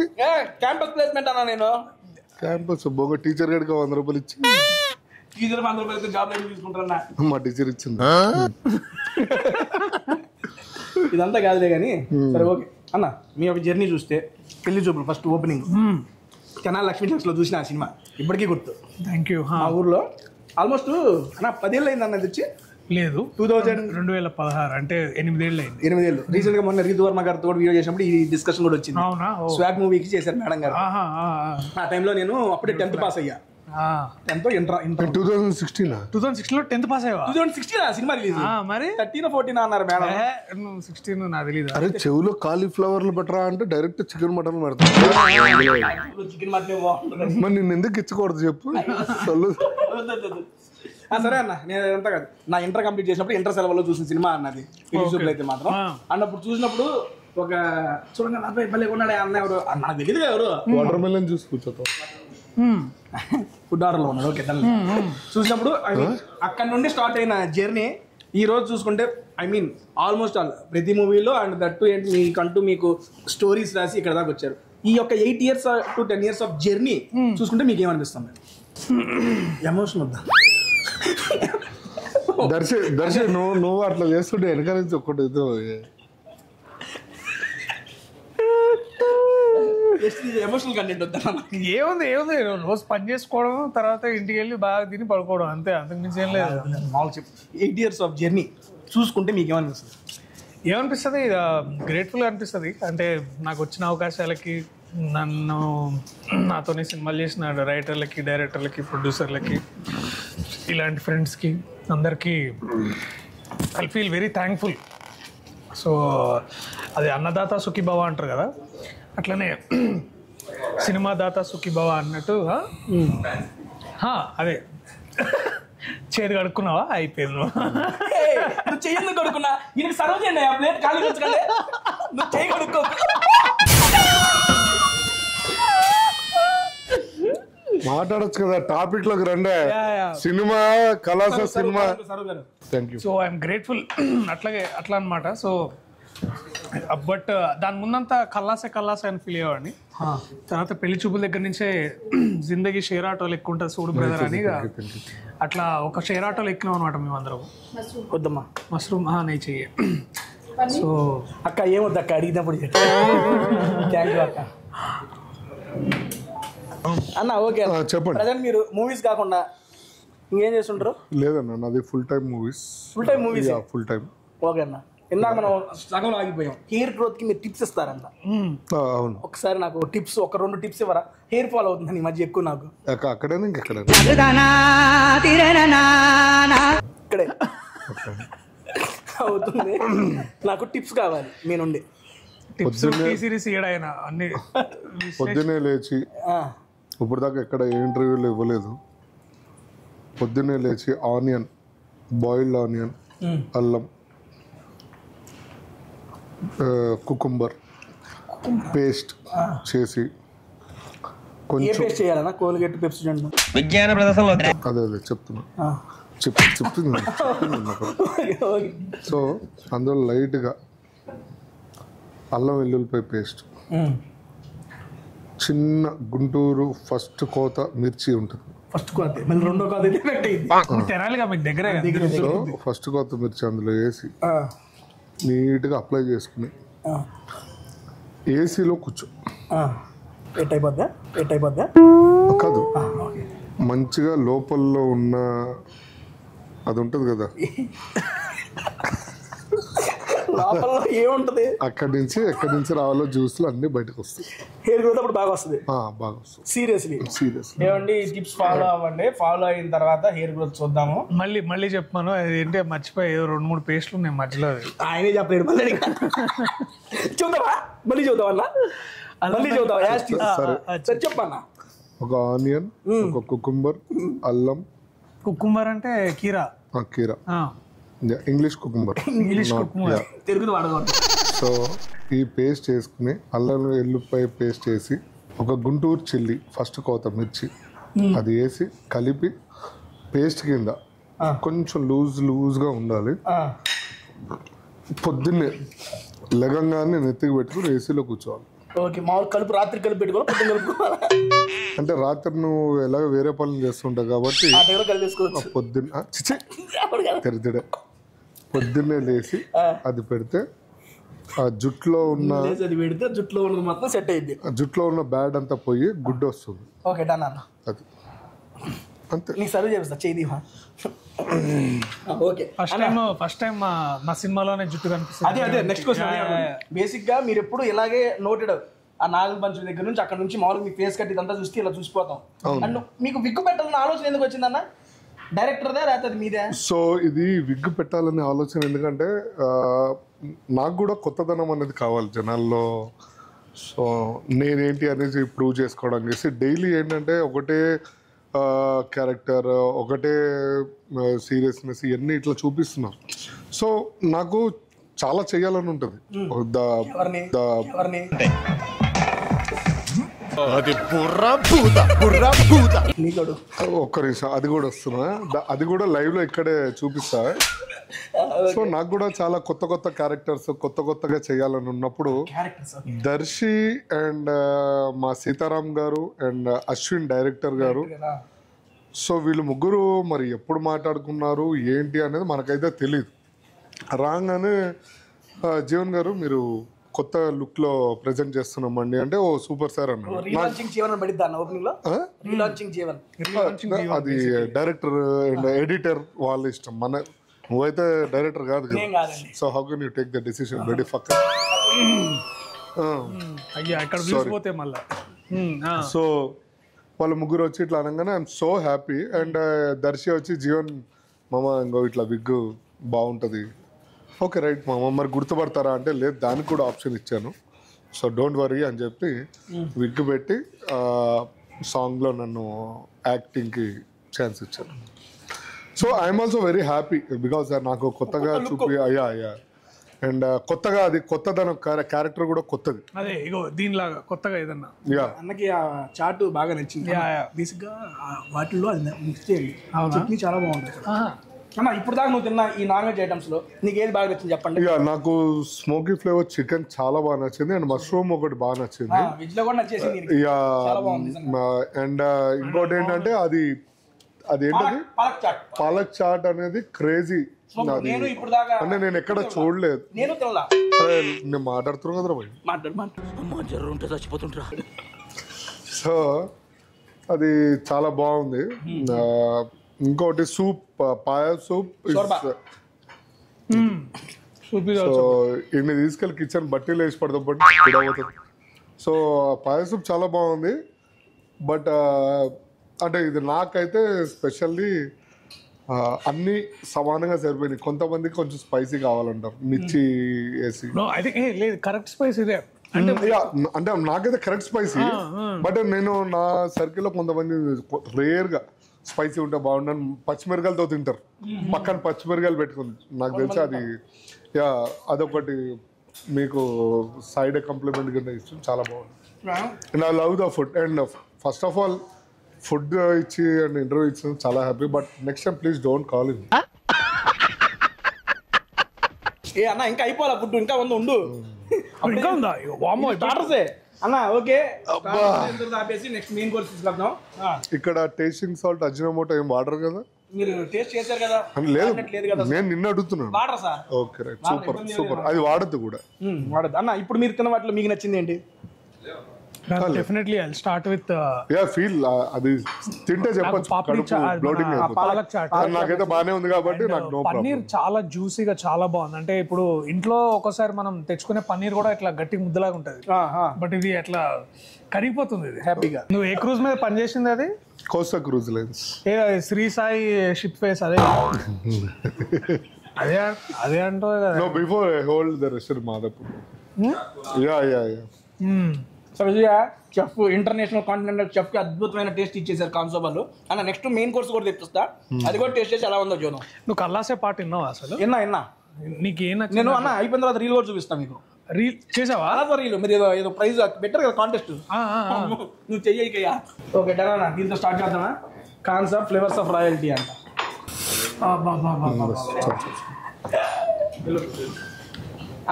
క్యాంపస్ ప్లేస్మెంట్ అన్నా నేను. క్యాంపస్ బొగ టీచర్ గడికి 100 రూపాయలు ఇచ్చి టీచర్ 100 రూపాయలతో జాబ్ ఏమి తీసుకుంటారన్నా? మా టీచర్ ఇచ్చింది. ఇదంతా కాదులే కానీ సరే ఓకే అన్న. మీ ఒక జర్నీ చూస్తే పెళ్లి చూపులు ఫస్ట్ ఓపెనింగ్ కెనాల్ లక్ష్మీ లో చూసిన ఆ సినిమా ఇప్పటికీ గుర్తు. Thank you. మా ఊర్లో ఆల్మోస్ట్ అన్న 10 ఏళ్ళు అయింది అన్నది వచ్చి. లేదు 2016 అంటే 8 ఏళ్ళు అయింది. 8 ఏళ్ళు. రీసెంట్ గా మొన్న రీతు వర్మ గారితో వీడియో చేసినప్పుడు ఈ డిస్కషన్ కూడా వచ్చింది. అవునా? స్వాగ్ మూవీకి చేశారు మేడం గారు. ఆ టైంలో నేను అప్పుడే 10th పాస్ అయ్యా. 10th ఇంటర్ 2016 లో 10th పాస్ అయ్యా. 2016 సినిమా రిలీజ్. మరి 13 14 అన్నారు మేడం. 16 నాకు తెలీదు. అరే చెవులో కాలీఫ్లవర్లు పెట్టరా అంటే డైరెక్ట్ చికెన్ మటన్ పెడతా. చికెన్ మటన్ బాగుంటుంది. మరి నిన్ను ఎందుకు ఇచ్చకూడదు చెప్పు. సరే అన్న, నేను ఎంత కాదు నా ఇంటర్ కంప్లీట్ చేసినప్పుడు ఇంటర్ సెలవులో చూసిన సినిమా అన్నది పెళ్లి చూపులు అయితే మాత్రం. అన్నప్పుడు చూసినప్పుడు ఒక చూడండి అబ్బాయి భలే ఉన్నాడే అన్న. ఎవరు నాకు తెలియదు ఎవరు. వాటర్ మెలన్ చూసి కూర్చోతాం. ఫుడ్ ఆర్డర్లో ఉన్నాడు. ఓకే చూసినప్పుడు అక్కడ నుండి స్టార్ట్ అయిన జర్నీ ఈ రోజు చూసుకుంటే ఐ మీన్ ఆల్మోస్ట్ ఆల్ ప్రతి మూవీలో అండ్ దట్టు ఏంటి మీకంటూ మీకు స్టోరీస్ రాసి ఇక్కడ దాకా వచ్చారు. ఈ యొక్క 8 years to 10 years of journey చూసుకుంటే మీకు ఏమనిపిస్తుంది? ఎమోషన్ వద్దా? దర్శి నువ్వు అట్లా చేస్తుంటే వెనక నుంచి ఒకటి ఎమోషనల్ కంటెంట్ వద్దా? ఏముంది రోజు పని చేసుకోవడం, తర్వాత ఇంటికి వెళ్ళి బాగా తిని పడుకోవడం, అంతే. అంతకు మించి ఏం లేదు. మామూలు చెప్పు. 8 years ఆఫ్ జర్నీ చూసుకుంటే మీకు ఏమనిపిస్తుంది? ఏమనిపిస్తుంది? గ్రేట్ఫుల్గా అనిపిస్తుంది. అంటే నాకు వచ్చిన అవకాశాలకి, నాతోనే సినిమాలు చేసిన రైటర్లకి, డైరెక్టర్లకి, ప్రొడ్యూసర్లకి, ఇలాంటి ఫ్రెండ్స్కి అందరికీ I feel very thankful. So అది అన్నదాత సుఖీభవ అంటారు కదా, అట్లనే సినిమా దాత సుఖీభవ అన్నట్టు. అదే చేతి కడుక్కున్నావా? అయిపోయింది. నువ్వు చెయ్యి కడుక్కున్నా, ఈయనకి సర్వ్ చేయండి. ఆ ప్లేట్ ఖాళీ ఉంచకండి, నువ్వు చేయి కడుక్కో. మాట్లాడచ్చు కదా, టాపిక్ లోకి రండి. సినిమా కళాస cinema. Thank you. So I'm grateful. అట్లా అనమాట. సో బట్ దాని ముందంతా కల్లాసే అని ఫీల్ అయ్యేవాడిని. తర్వాత పెళ్లి చూపుల దగ్గర నుంచే జిందగీ షేర్ ఆటోలు ఎక్కువ ఉంటుంది చూడు బ్రదర్ అని, అట్లా ఒక షేర్ ఆటోలు ఎక్కినాం అనమాట మేము అందరం. వద్దమ్మా మష్రూమ్ నెయ్యి చెయ్యి. సో అక్క ఏమొద్దు అక్క, అడిగినప్పుడు థ్యాంక్ యూ అక్క. అన్న ఓకే చెప్పండి. ప్రజెంట్ మీరు మూవీస్ కాకుండా ఇంకేం చేస్తుంటారు? లేదన్నా, నాది full time movies. Full time. Okay అన్న, ఇందాక మనం సగంలో ఆగిపోయాం. హెయిర్ గ్రోత్ కి మీరు టిప్స్ ఇస్తారంట. అవును, ఒకసారి నాకు టిప్స్, ఒక 2 టిప్స్ ఇవ్వరా? హెయిర్ ఫాల్ అవుతుంది ఈ మధ్య ఎక్కువ నాకు. అక్కడే ఇంకెక్కడ ఇక్కడే అవుతుంది. నాకు టిప్స్ కావాలి మీ నుండి. పొద్దున్నే లేచి, ఇప్పుడు దాకా ఎక్కడ ఏ ఇంటర్వ్యూలు ఇవ్వలేదు, పొద్దున్నే లేచి ఆనియన్, బాయిల్డ్ ఆనియన్, అల్లం, కుకుంబర్ పేస్ట్ చేసి కొంచెం చేయాలన్నా కోల్గేట్ పెప్సీ విజ్ఞాన ప్రదర్శనలో అదే చెప్తున్నా చెప్తుంది. సో అందులో లైట్గా అల్లం వెల్లుల్లిపాయ పేస్ట్, చిన్న గుంటూరు ఫస్ట్ కోత మిర్చి ఉంటుంది. ఫస్ట్ కోత రెండో కోత సో ఫస్ట్ కోత మిర్చి అందులో వేసి నీట్గా అప్లై చేసుకుని ఏసీలో కూర్చో. కాదు, మంచిగా లోపల్లో ఉన్న అది ఉంటుంది కదా, ఏముంటది ఎక్కడి నుంచి రావాలో జ్యూస్లు అన్ని బయటకు వస్తాయి. హెయిర్ గ్రోత్ అప్పుడు బాగా వస్తుంది. సీరియస్లీ ఏమండి, టిప్స్ ఫాలో అవ్వండి. ఫాలో అయిన తర్వాత హెయిర్ గ్రోత్ చూద్దాము. మళ్ళీ చెప్పాను ఏంటి, మర్చిపోయి 2-3 పేస్ట్లు ఉన్నాయి మధ్యలో. ఆయనే చెప్పలేడు, మళ్ళీ చూద్దామా? మళ్ళీ చూద్దామన్నా, మళ్ళీ చూద్దాం. చెప్పన్నా. ఒక ఆనియన్, ఒక కుకుంబర్, అల్లం. కుకుంబర్ అంటే కీరా. English cucumber. సో ఈ పేస్ట్ వేసుకుని అల్లం వెల్లుల్లిపాయ పేస్ట్ వేసి, ఒక గుంటూరు చిల్లీ ఫస్ట్ కోత మిర్చి అది వేసి కలిపి పేస్ట్ కింద కొంచెం లూజ్గా ఉండాలి. పొద్దున్నే లెగంగానే నెత్తికి పెట్టుకుని ఏసీలో కూర్చోవాలి. ఓకే, మామూలు కలుపు రాత్రి కలిపి పెట్టుకోవాలి, పొద్దున్న కలుపుకోవాలి. అంటే రాత్రి నువ్వు ఎలాగ వేరే పనులు చేస్తుంటావు కాబట్టి పొద్దున్నే పొద్దున్నే లేచి అది పెడితే ఆ జుట్లో ఉన్న మొత్తం సెట్ అయింది. జుట్లో ఉన్న బ్యాడ్ అంతా పోయి గుడ్డు వస్తుంది. ఓకే డన్ అన్న. అది అంతే. నీకు సర్వ్ చేస్తా చేయి. ఓకే, ఫస్ట్ టైం మా సినిమాలోనే జుట్టు కనిపిస్తుంది. అదే నెక్స్ట్ క్వశ్చన్. బేసిక్ గా మీరు ఎప్పుడు ఇలాగే నోటెడ్, ఆ నాగల పంచుల దగ్గర నుంచి అక్కడ నుంచి మామూలుగా మీ ఫేస్ కట్ ఇదంతా చూస్తే ఇలా చూసిపోతాం. అండ్ మీకు విగ్గు పెట్టాలన్న ఆలోచన ఎందుకు వచ్చిందన్న? డైరెక్టర్దే లేకపోతే మీదే? సో ఇది విగ్గు పెట్టాలనే ఆలోచన ఎందుకంటే నాకు కూడా కొత్తదనం అనేది కావాలి జనాల్లో. సో నేనేంటి అనేది ప్రూవ్ చేసుకోవడం చేసి డైలీ ఏంటంటే ఒకటే క్యారెక్టర్, ఒకటే సీరియస్నెస్ ఇవన్నీ ఇట్లా చూపిస్తున్నారు. సో నాకు చాలా చెయ్యాలని ఉంటుంది. ఒక్క నిమిషం, అది కూడా వస్తున్నా, అది కూడా లైవ్ లో ఇక్కడే చూపిస్తా. సో నాకు కూడా చాలా కొత్త క్యారెక్టర్స్ కొత్తగా చేయాలని ఉన్నప్పుడు దర్శి అండ్ మా సీతారాం గారు అండ్ అశ్విన్ డైరెక్టర్ గారు సో వీళ్ళు ముగ్గురు మరి ఎప్పుడు మాట్లాడుకున్నారు ఏంటి అనేది మనకైతే తెలియదు. రాగానే జీవన్ గారు మీరు కొత్త లుక్ లో ప్రెజెంట్ చేస్తున్నామండి అంటే ఓ సూపర్ సార్ అన్నారు. రీలాంచింగ్ జీవన్ పడిద్దా అన్న ఓపెనింగ్ లో? రీలాంచింగ్ జీవన్ అది డైరెక్టర్ అండ్ ఎడిటర్ వాళ్ళ ఇష్టం. నువ్వైతే డైరెక్టర్ కాదు కదా. కాదండి. So how can you take the decision very fuck. అయ్యా ఇక్కడ చూసిపోతే మళ్ళా. సో వాళ్ళ ముగ్గురు వచ్చి ఇట్లా అనగానే I'm so happy. And Darshi వచ్చి జీవన్ మామ ఇంకో ఇట్లా విగ్ బాగుంటుంది. ఓకే రైట్ మామ మరి గుర్తుపడతారా అంటే లేదు దానికి కూడా ఆప్షన్ ఇచ్చాను. సో డోంట్ వరీ అని చెప్పి విగ్ పెట్టి సాంగ్లో నన్ను యాక్టింగ్కి ఛాన్స్ ఇచ్చాను. So I'm also very happy because నాకు కొత్తగా చూపి అయ్యా అండ్ కొత్తగా అది కొత్తదనం క్యారెక్టర్ కూడా కొత్తది. అదే ఇగో దీనిలాగా కొత్తగా ఏదన్నా. యా అన్నకి ఆ చాట్ బాగా నచ్చింది. బేసిక్ గా వాటిల్లో అది మిక్స్ చేయండి. చట్నీ చాలా బాగుంటుంది. అన్న ఇప్పుడు దాకా నువ్వు తిన్న ఈ నాన్ వెజ్ ఐటమ్స్ లో నీకు ఏది బాగా నచ్చింది చెప్పండి. యా నాకు స్మోకీ ఫ్లేవర్ చికెన్ చాలా బాగా నచ్చింది అండ్ మష్రూమ్ ఒకటి బాగా నచ్చింది. వెజ్ లో కూడా నచ్చేసింది. యా అండ్ ఇంకోటి ఏంటంటే అది ఏంటది పాలక్ చాట్ అనేది క్రేజీ. నేను ఇప్పుడు దాకా అంటే నేను ఎక్కడ చూడలేదు. నేను తినలా. నేను మాట్లాడుతున్నాను కదరా భయ్. చచ్చిపోతుంటా. సో అది చాలా బాగుంది. ఇంకోటి సూప్ పాయా సూప్. సో ఇన్ని తీసుకెళ్ళి కిచెన్ బట్టీలు వేసి పడతాం. సో పాయా సూప్ చాలా బాగుంది. బట్ అంటే ఇది నాకైతే స్పెషల్లీ అన్ని సమానంగా సరిపోయినాయి. కొంతమందికి కొంచెం స్పైసీ కావాలంటారు మిర్చి వేసి. లేదు కరెక్ట్ స్పైస్ ఇదే అంటే నాకైతే కరెక్ట్ స్పైసీ. బట్ నేను నా సర్కిల్లో కొంతమంది రేర్గా స్పైసీ ఉంటే బాగుండని పచ్చిమిరకాయలతో తింటారు. పక్కన పచ్చిమిరకాయలు పెట్టుకుంది. నాకు తెలిసి అది అదొకటి మీకు సైడ్ కాంప్లిమెంట్ కింద ఇష్టం. చాలా బాగుంది. And I love the food. And first of all food ఇచ్చి అండ్ ఇంటర్వ్యూ ఇచ్చి చాలా happy. But next time please don't call in. ఏ అన్న ఇంకా అయిపోవాలా ఫుడ్ ఇంకా ఉండు ఇంకా ఉందా? స్టార్టర్సే అన్న. ఓకే ఆపేసి నెక్స్ట్ మెయిన్ కోర్స్ తీసుకెళ్తాం. ఇక్కడ టేస్టింగ్ సాల్ట్ అజినోమోటో ఏం వాడరు కదా? మీరు టేస్ట్ చేశారు కదా? లేదు కదా నేను నిన్న అడుగుతున్నాను. వాడరా సార్? ఓకే రైట్ సూపర్ అది వాడద్దు కూడా. వాడద్దు అన్న. ఇప్పుడు మీరు తిన్న వాటిలో మీకు నచ్చింది ఏంటి? Definitely I'll start with feel అది తింటే చెప్పొచ్చు. పాలక్ చాట్ నాకైతే బానే ఉంది కాబట్టి నాకు నో ప్రాబ్లం. పన్నీర్ చాలా జ్యూసీగా చాలా బాగుంది. అంటే ఇప్పుడు ఇంట్లో ఒకసారి మనం తెచ్చుకునే పన్నీర్ కూడా ఇట్లా గట్టి ముద్దలాగా ఉంటది. బట్ ఇది అట్లా కరిగిపోతుంది ఇది హ్యాపీగా. నువ్వు ఏ క్రూజ్ మీద పనిచేసింది? అది Costa cruise lines. Shri Sai ship face అదే అదే అదే అంటో no before I hold the restaurant Madhapur. Yeah so Vijaya chef international continental chef కి అద్భుతమైన టేస్ట్ ఇచ్చేసారు కాన్సోబాలు అన్న. నెక్స్ట్ మెయిన్ కోర్స్ కూడా తెప్పిస్తా. అది కూడా టేస్ట్ చేసి ఎలా ఉందో చూద్దాం. నువ్వు కల్లాసే పాటు విన్నావా అసలు? విన్నా. నీకు ఏం నేను అన్న అయిపోయిన తర్వాత రీల్ కూడా చూపిస్తాను మీకు. రీల్ చేసావా? రీల్ మీరు ఏదో ప్రైజ్ పెట్టారు కదా కాంటెస్ట్. నువ్వు చెయ్యకయ్యా. ఓకే డన్ అన్న. దీంతో స్టార్ట్ చేద్దామా? కాన్సెప్ట్ ఫ్లేవర్స్ ఆఫ్ రాయల్టీ అంట.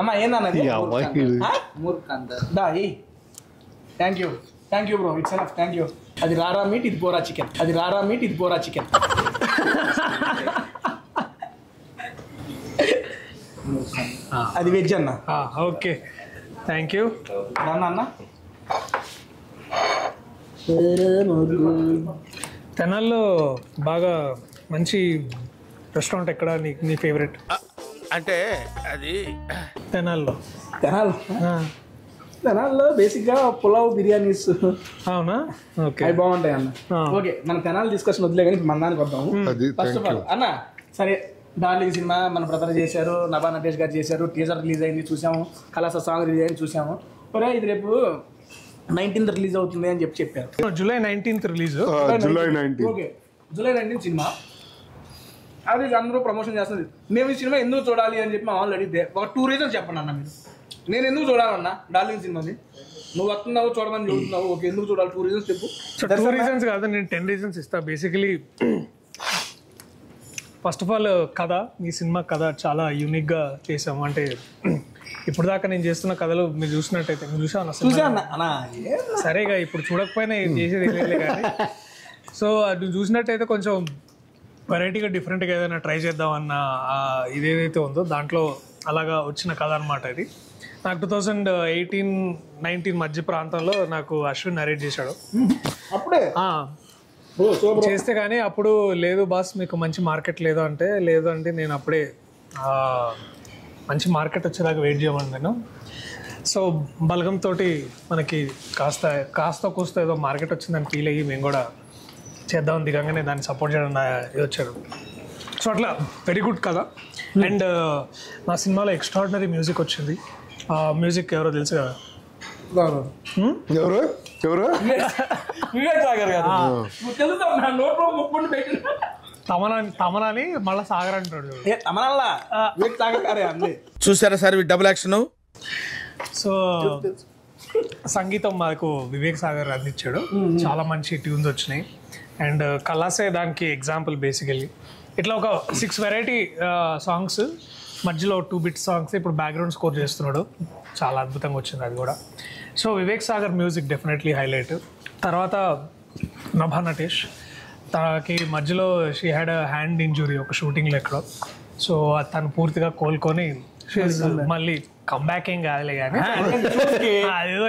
అమ్మ ఏందన్నది? Thank you bro. It's enough. Thank you. అది రారా మీట్ ఇది పోరా చికెన్. అది వెజ్ అన్న. ఓకే థ్యాంక్ యూ అన్న. తెనాల్లో బాగా మంచి రెస్టారెంట్ ఎక్కడ నీ ఫేవరెట్? అంటే అది తెనాల్లో బేసిక్గా పులావ్ బిర్యానీస్. అవునా? ఓకే అవి బాగుంటాయి అన్న. ఓకే మన తెనాలి డిస్కషన్ వదిలే కానీ మన దానికి వద్దాము. ఫస్ట్ ఆఫ్ ఆల్ అన్న సరే డార్లింగ్ సినిమా మన బ్రదర్ చేశారు, నభా నటేష్ గారు చేశారు. టీజర్ రిలీజ్ అయింది చూసాము. కలాస సాంగ్ రిలీజ్ అయింది చూసాము. ఒరే ఇది రేపు 19th రిలీజ్ అవుతుంది అని చెప్పారు. July 19th release. Okay July 19th cinema. అది అందరూ ప్రమోషన్ చేస్తుంది. మేము ఈ సినిమా ఎందుకు చూడాలి అని చెప్పి మా వాళ్ళు అడిగితే ఒక 2 రీజన్స్ చెప్పండి అన్న. మీరు నేను ఎందుకు చూడాలన్నా డార్లింగ్ సినిమాని? నువ్వు వస్తున్నావు చూడమని చూస్తున్నావు. ఓకే ఎందుకు చూడాలి? 2 రీజన్స్ చెప్పు. 2 రీజన్స్ కాదు, నేను 10 రీజన్స్ ఇస్తా. బేసికలీ ఫస్ట్ ఆఫ్ ఆల్ కథ, ఈ సినిమా కథ చాలా యూనిక్గా చేసాము. అంటే ఇప్పుడు దాకా నేను చేస్తున్న కథలు మీరు చూసినట్టయితే, మీరు చూసాను చూసాను. సరేగా ఇప్పుడు చూడకపోయినా చేసేది లేదు కానీ సో అది చూసినట్టయితే కొంచెం వెరైటీగా డిఫరెంట్గా ఏదైనా ట్రై చేద్దామన్న ఇదేదైతే ఉందో దాంట్లో అలాగా వచ్చిన కథ అనమాట ఇది. నాకు 2018-19 మధ్య ప్రాంతంలో నాకు అశ్విన్ నరేట్ చేశాడు. అప్పుడే చేస్తే కానీ అప్పుడు లేదు బాస్ మీకు మంచి మార్కెట్ లేదు అంటే, లేదు అంటే నేను అప్పుడే మంచి మార్కెట్ వచ్చేదాకా వెయిట్ చేయమని నేను. సో బలగంతో మనకి కాస్త కూస్త ఏదో మార్కెట్ వచ్చిందని ఫీల్ అయ్యి మేము కూడా చేద్దాం దిగంగానే దాన్ని సపోర్ట్ చేయడం ఇది వచ్చాడు. సో అట్లా వెరీ గుడ్ కదా. అండ్ నా సినిమాలో ఎక్స్ట్రాడినరీ మ్యూజిక్ వచ్చింది. మ్యూజిక్ ఎవరో తెలుసు కదా, ఎవరు ఎవరు వివేక్ సాగర్ గారు. తెలుసు నా నోట్లో ముక్కుని పెట్టిన తమనాని మళ్ళీ సాగర్ అంటాడు. తమనల్లా వివేక్ సాగర్ గారే అంది. చూసారా సార్ డబుల్ యాక్షన్. సో సంగీతం మాకు వివేక్ సాగర్ అందించాడు. చాలా మంచి ట్యూన్స్ వచ్చినాయి. అండ్ కలాసే దానికి ఎగ్జాంపుల్. బేసికలీ ఇట్లా ఒక 6 వెరైటీ సాంగ్స్ మధ్యలో 2 బిట్ సాంగ్స్ ఇప్పుడు బ్యాక్గ్రౌండ్ స్కోర్ చేస్తున్నాడు. చాలా అద్భుతంగా వచ్చింది అది కూడా. So Vivek Sagar music definitely highlight. తర్వాత నభా నటేష్, తనకి మధ్యలో షీ హ్యాడ్ హ్యాండ్ ఇంజురీ ఒక షూటింగ్లో ఎక్కడో. సో తను పూర్తిగా కోలుకొని మళ్ళీ కంబ్యాక్ ఏం కాదులే కానీ అదేదో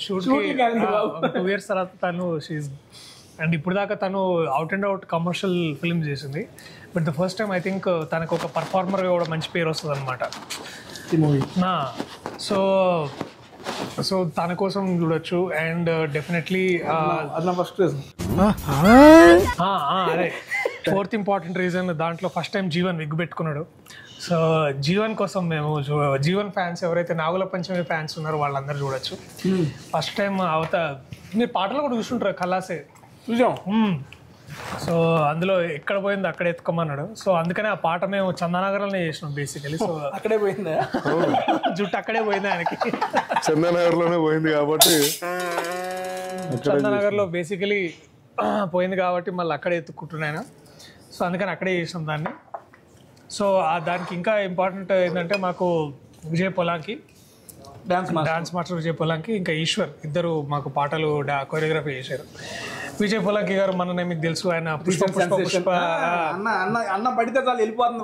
షూట్కి 2 years తర్వాత తను షీజ్. అండ్ ఇప్పుడు దాకా తను out and out commercial film చేసింది. But the first time I think తనకు ఒక పర్ఫార్మర్గా కూడా మంచి పేరు వస్తుంది అనమాట ఈ మూవీ. సో తన కోసం చూడొచ్చు. అండ్ డెఫినెట్లీ అది నా ఫస్ట్ రీజన్. అదే 4th ఇంపార్టెంట్ రీజన్. దాంట్లో ఫస్ట్ టైం జీవన్ విగ్ పెట్టుకున్నాడు. సో జీవన్ కోసం మేము జీవన్ ఫ్యాన్స్ ఎవరైతే నాగుల పంచమి ఫ్యాన్స్ ఉన్నారో వాళ్ళందరూ చూడొచ్చు. ఫస్ట్ టైం మీరు పాటలు కూడా చూస్తుంటారు కలాసే చూసాం. సో అందులో ఎక్కడ పోయింది అక్కడ ఎత్తుకోమన్నాడు. సో అందుకనే ఆ పాట మేము చందానగర్లోనే చేసినాం బేసికలీ. సో అక్కడే పోయిందా జుట్టు అక్కడే పోయింది ఆయనకి. చందానగర్లోనే పోయింది కాబట్టి చందానగర్లో బేసికలీ పోయింది కాబట్టి మళ్ళీ అక్కడే ఎత్తుకుంటున్నాను. సో అందుకని అక్కడే చేసినాం దాన్ని. సో దానికి ఇంకా ఇంపార్టెంట్ ఏంటంటే మాకు విజయ్ పొలాంకి డాన్స్ మాస్టర్ విజయ్ పొలాంకి ఇంకా ఈశ్వర్ ఇద్దరు మాకు పాటలు కొరియోగ్రఫీ చేశారు. విజయ్ పొలాంకి గారు మన మీకు తెలుసు, ఆయన పుష్ప అన్న పడితే చాలు వెళ్ళిపోతుంది.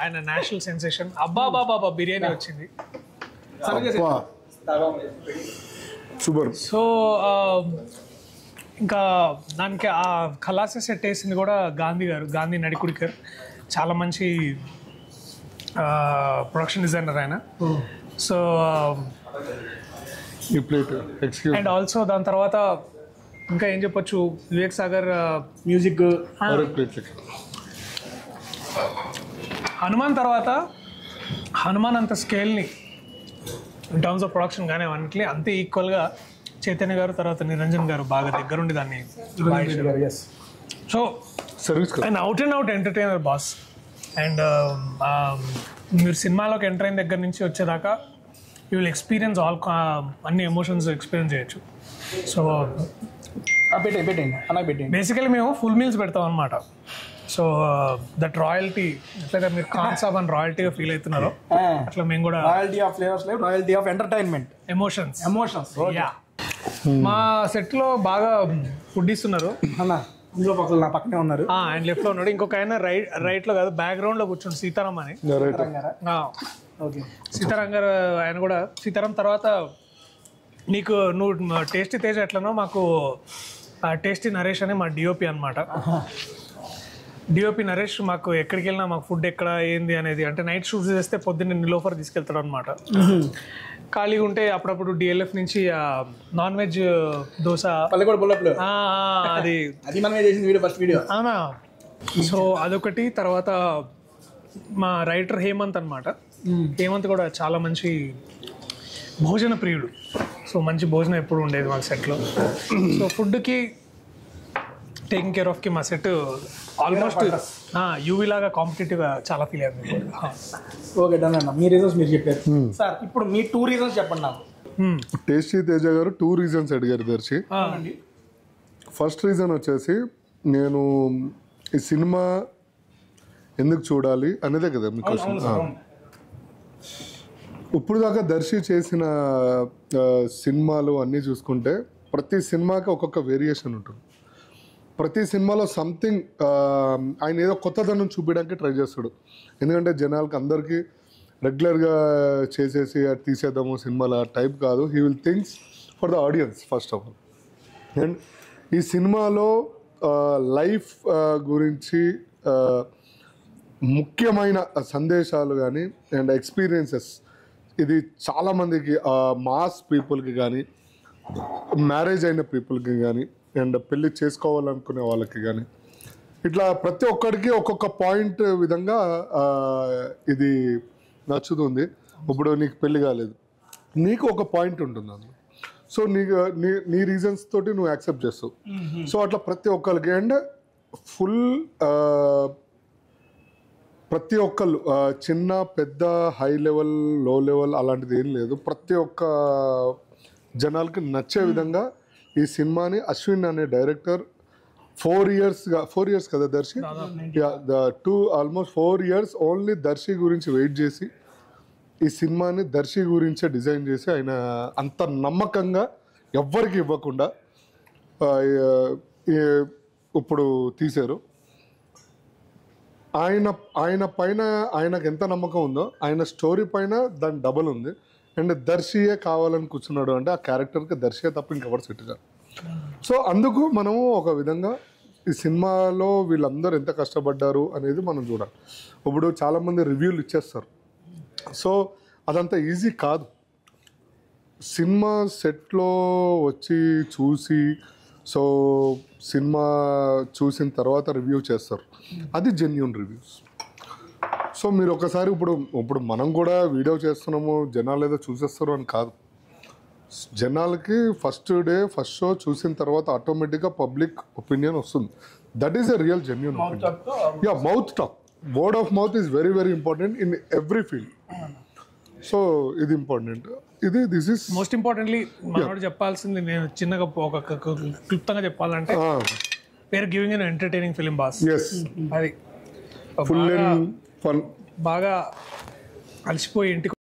ఆయన నేషనల్ సెన్సేషన్. అబ్బా బాబా బిర్యానీ వచ్చింది సూపర్. సో ఇంకా దానికి ఆ ఖలాసే సెట్ వేసింది కూడా గాంధీ నడికుడికర్. చాలా మంచి ప్రొడక్షన్ డిజైనర్ ఆయన. సో అండ్ ఆల్సో దాని తర్వాత ఇంకా ఏం చెప్పొచ్చు, వివేక్ సాగర్ మ్యూజిక్. హనుమాన్ తర్వాత హనుమాన్ అంత స్కేల్ని ఇన్ టర్మ్స్ ఆఫ్ ప్రొడక్షన్ కానీ అన్నింటినీ అంతే ఈక్వల్గా చైతన్య గారు తర్వాత నిరంజన్ గారు బాగా దగ్గరుండి దాన్ని. So and out and out entertainer boss. And మీరు సినిమాలోకి ఎంటర్ అయిన దగ్గర నుంచి వచ్చేదాకా యూ విల్ ఎక్స్పీరియన్స్ అన్ని ఎమోషన్స్ ఎక్స్పీరియన్స్ చేయొచ్చు. సో బేసికలీ మేము ఫుల్ మీల్స్ పెడతాం అనమాట. సో దట్ రాయల్టీ ఎట్లయితే మీరు ఖాన్ సాబ్ అని రాయల్టీగా ఫీల్ అవుతున్నారో అట్లా మేము కూడా royalty of flavours life, royalty of entertainment, emotions. Yeah మా సెట్లో బాగా ఫుడ్ ఇస్తున్నారు అన్న. ఇందులో పక్కన నా పక్కనే ఉన్నారు. ఆయన లెఫ్ట్ లో ఉన్నాడు. ఇంకొక ఆయన రైట్ లో కాదు బ్యాక్గ్రౌండ్ లో కూర్చోండి, సీతారాం అని. సీతారాం గారు ఆయన కూడా. సీతారాం తర్వాత నువ్వు టేస్టీ తేజ్ ఎట్లనో మాకు టేస్టీ నరేష్ అని మా డిఓపి అనమాట. డిఓపి నరేష్ మాకు ఎక్కడికి వెళ్ళినా మాకు ఫుడ్ ఎక్కడ ఏంది అనేది, అంటే నైట్ షూట్ చేస్తే పొద్దున్న నిలోఫర్ తీసుకెళ్తాడు అనమాట. ఖాళీగా ఉంటే అప్పుడప్పుడు డిఎల్ఎఫ్ నుంచి నాన్ వెజ్ దోశ అవునా. సో అదొకటి. తర్వాత మా రైటర్ హేమంత్ అనమాట. హేమంత్ కూడా చాలా మంచి భోజన ప్రియుడు. సో మంచి భోజనం ఎప్పుడు ఉండేది మాకు సెట్లో. సో ఫుడ్కి టేకింగ్ కేర్ ఆఫ్కి మా సెట్ ఆల్మోస్ట్ యూవీ లాగా కాంపిటేటివ్గా చాలా ఫీల్ అయింది. ఓకే డన్ అన్న. మీ రీజన్స్ మీరు చెప్పారు సార్. ఇప్పుడు మీ 2 రీజన్స్ చెప్పండి నాకు. టేస్టీ తేజ గారు 2 రీజన్స్ అడిగారు దర్శి. ఫస్ట్ రీజన్ వచ్చేసి నేను ఈ సినిమా ఎందుకు చూడాలి అనేదే కదా మీ క్వశ్చన్. ఇప్పుడు దాకా దర్శి చేసిన సినిమాలు అన్నీ చూసుకుంటే ప్రతి సినిమాకి ఒక్కొక్క వేరియేషన్ ఉంటుంది. ప్రతి సినిమాలో సంథింగ్ ఆయన ఏదో కొత్తదనం చూపించడానికి ట్రై చేస్తాడు. ఎందుకంటే జనాలకి అందరికీ రెగ్యులర్గా చేసేసి అది తీసేద్దాము సినిమాల టైప్ కాదు. He will thinks for the audience first of all. And ఈ సినిమాలో లైఫ్ గురించి ముఖ్యమైన సందేశాలు కానీ అండ్ ఎక్స్పీరియన్సెస్ ఇది చాలామందికి మాస్ పీపుల్కి కానీ మ్యారేజ్ అయిన పీపుల్కి కానీ అండ్ పెళ్ళి చేసుకోవాలనుకునే వాళ్ళకి కానీ ఇట్లా ప్రతి ఒక్కరికి ఒక్కొక్క పాయింట్ విధంగా ఇది నచ్చుతుంది. ఇప్పుడు నీకు పెళ్ళి కాలేదు, నీకు ఒక పాయింట్ ఉంటుంది అందులో. సో నీకు నీ రీజన్స్ తోటి నువ్వు యాక్సెప్ట్ చేస్తావు. సో అట్లా ప్రతి ఒక్కరికి అండ్ ఫుల్ ప్రతి ఒక్కళ్ళు చిన్న పెద్ద హై లెవెల్ లో లెవెల్ అలాంటిది ఏం లేదు. ప్రతి ఒక్క జనాలకి నచ్చే విధంగా ఈ సినిమాని అశ్విన్ అనే డైరెక్టర్ 4 years కదా Darshi, almost 4 years only Darshi గురించి వెయిట్ చేసి ఈ సినిమాని దర్శి గురించే డిజైన్ చేసి ఆయన అంత నమ్మకంగా ఎవ్వరికి ఇవ్వకుండా ఇప్పుడు తీశారు. ఆయన పైన ఆయనకు ఎంత నమ్మకం ఉందో ఆయన స్టోరీ పైన దాని డబల్ ఉంది. అండ్ దర్శియే కావాలని కూర్చున్నాడు అంటే ఆ క్యారెక్టర్కి దర్శియే తప్ప ఇంకెవరు సెట్ కాదు. సో అందుకు మనము ఒక విధంగా ఈ సినిమాలో వీళ్ళందరూ ఎంత కష్టపడ్డారు అనేది మనం చూడాలి. ఇప్పుడు చాలామంది రివ్యూలు ఇచ్చేస్తారు. సో అదంతా ఈజీ కాదు. సినిమా సెట్లో వచ్చి చూసి సో సినిమా చూసిన తర్వాత రివ్యూ చేస్తారు, అది జెన్యూన్ రివ్యూస్. సో మీరు ఒకసారి ఇప్పుడు మనం కూడా వీడియో చేస్తున్నాము జనాలు ఏదో చూసేస్తారు అని కాదు. జనాలకి ఫస్ట్ షో చూసిన తర్వాత ఆటోమేటిక్గా పబ్లిక్ ఒపీనియన్ వస్తుంది. That is a real genuine opinion. Mouth talk, word of mouth is very very important in every field. So ఇది important. This is most importantly మనోడు చెప్పాల్సింది, నేను చిన్నగా ఒక క్లుప్తంగా చెప్పాలంటే పేరు giving an entertaining film boss. అది ఫుల్ అండ్ ఫన్. బాగా అలసిపోయి ఇంటికి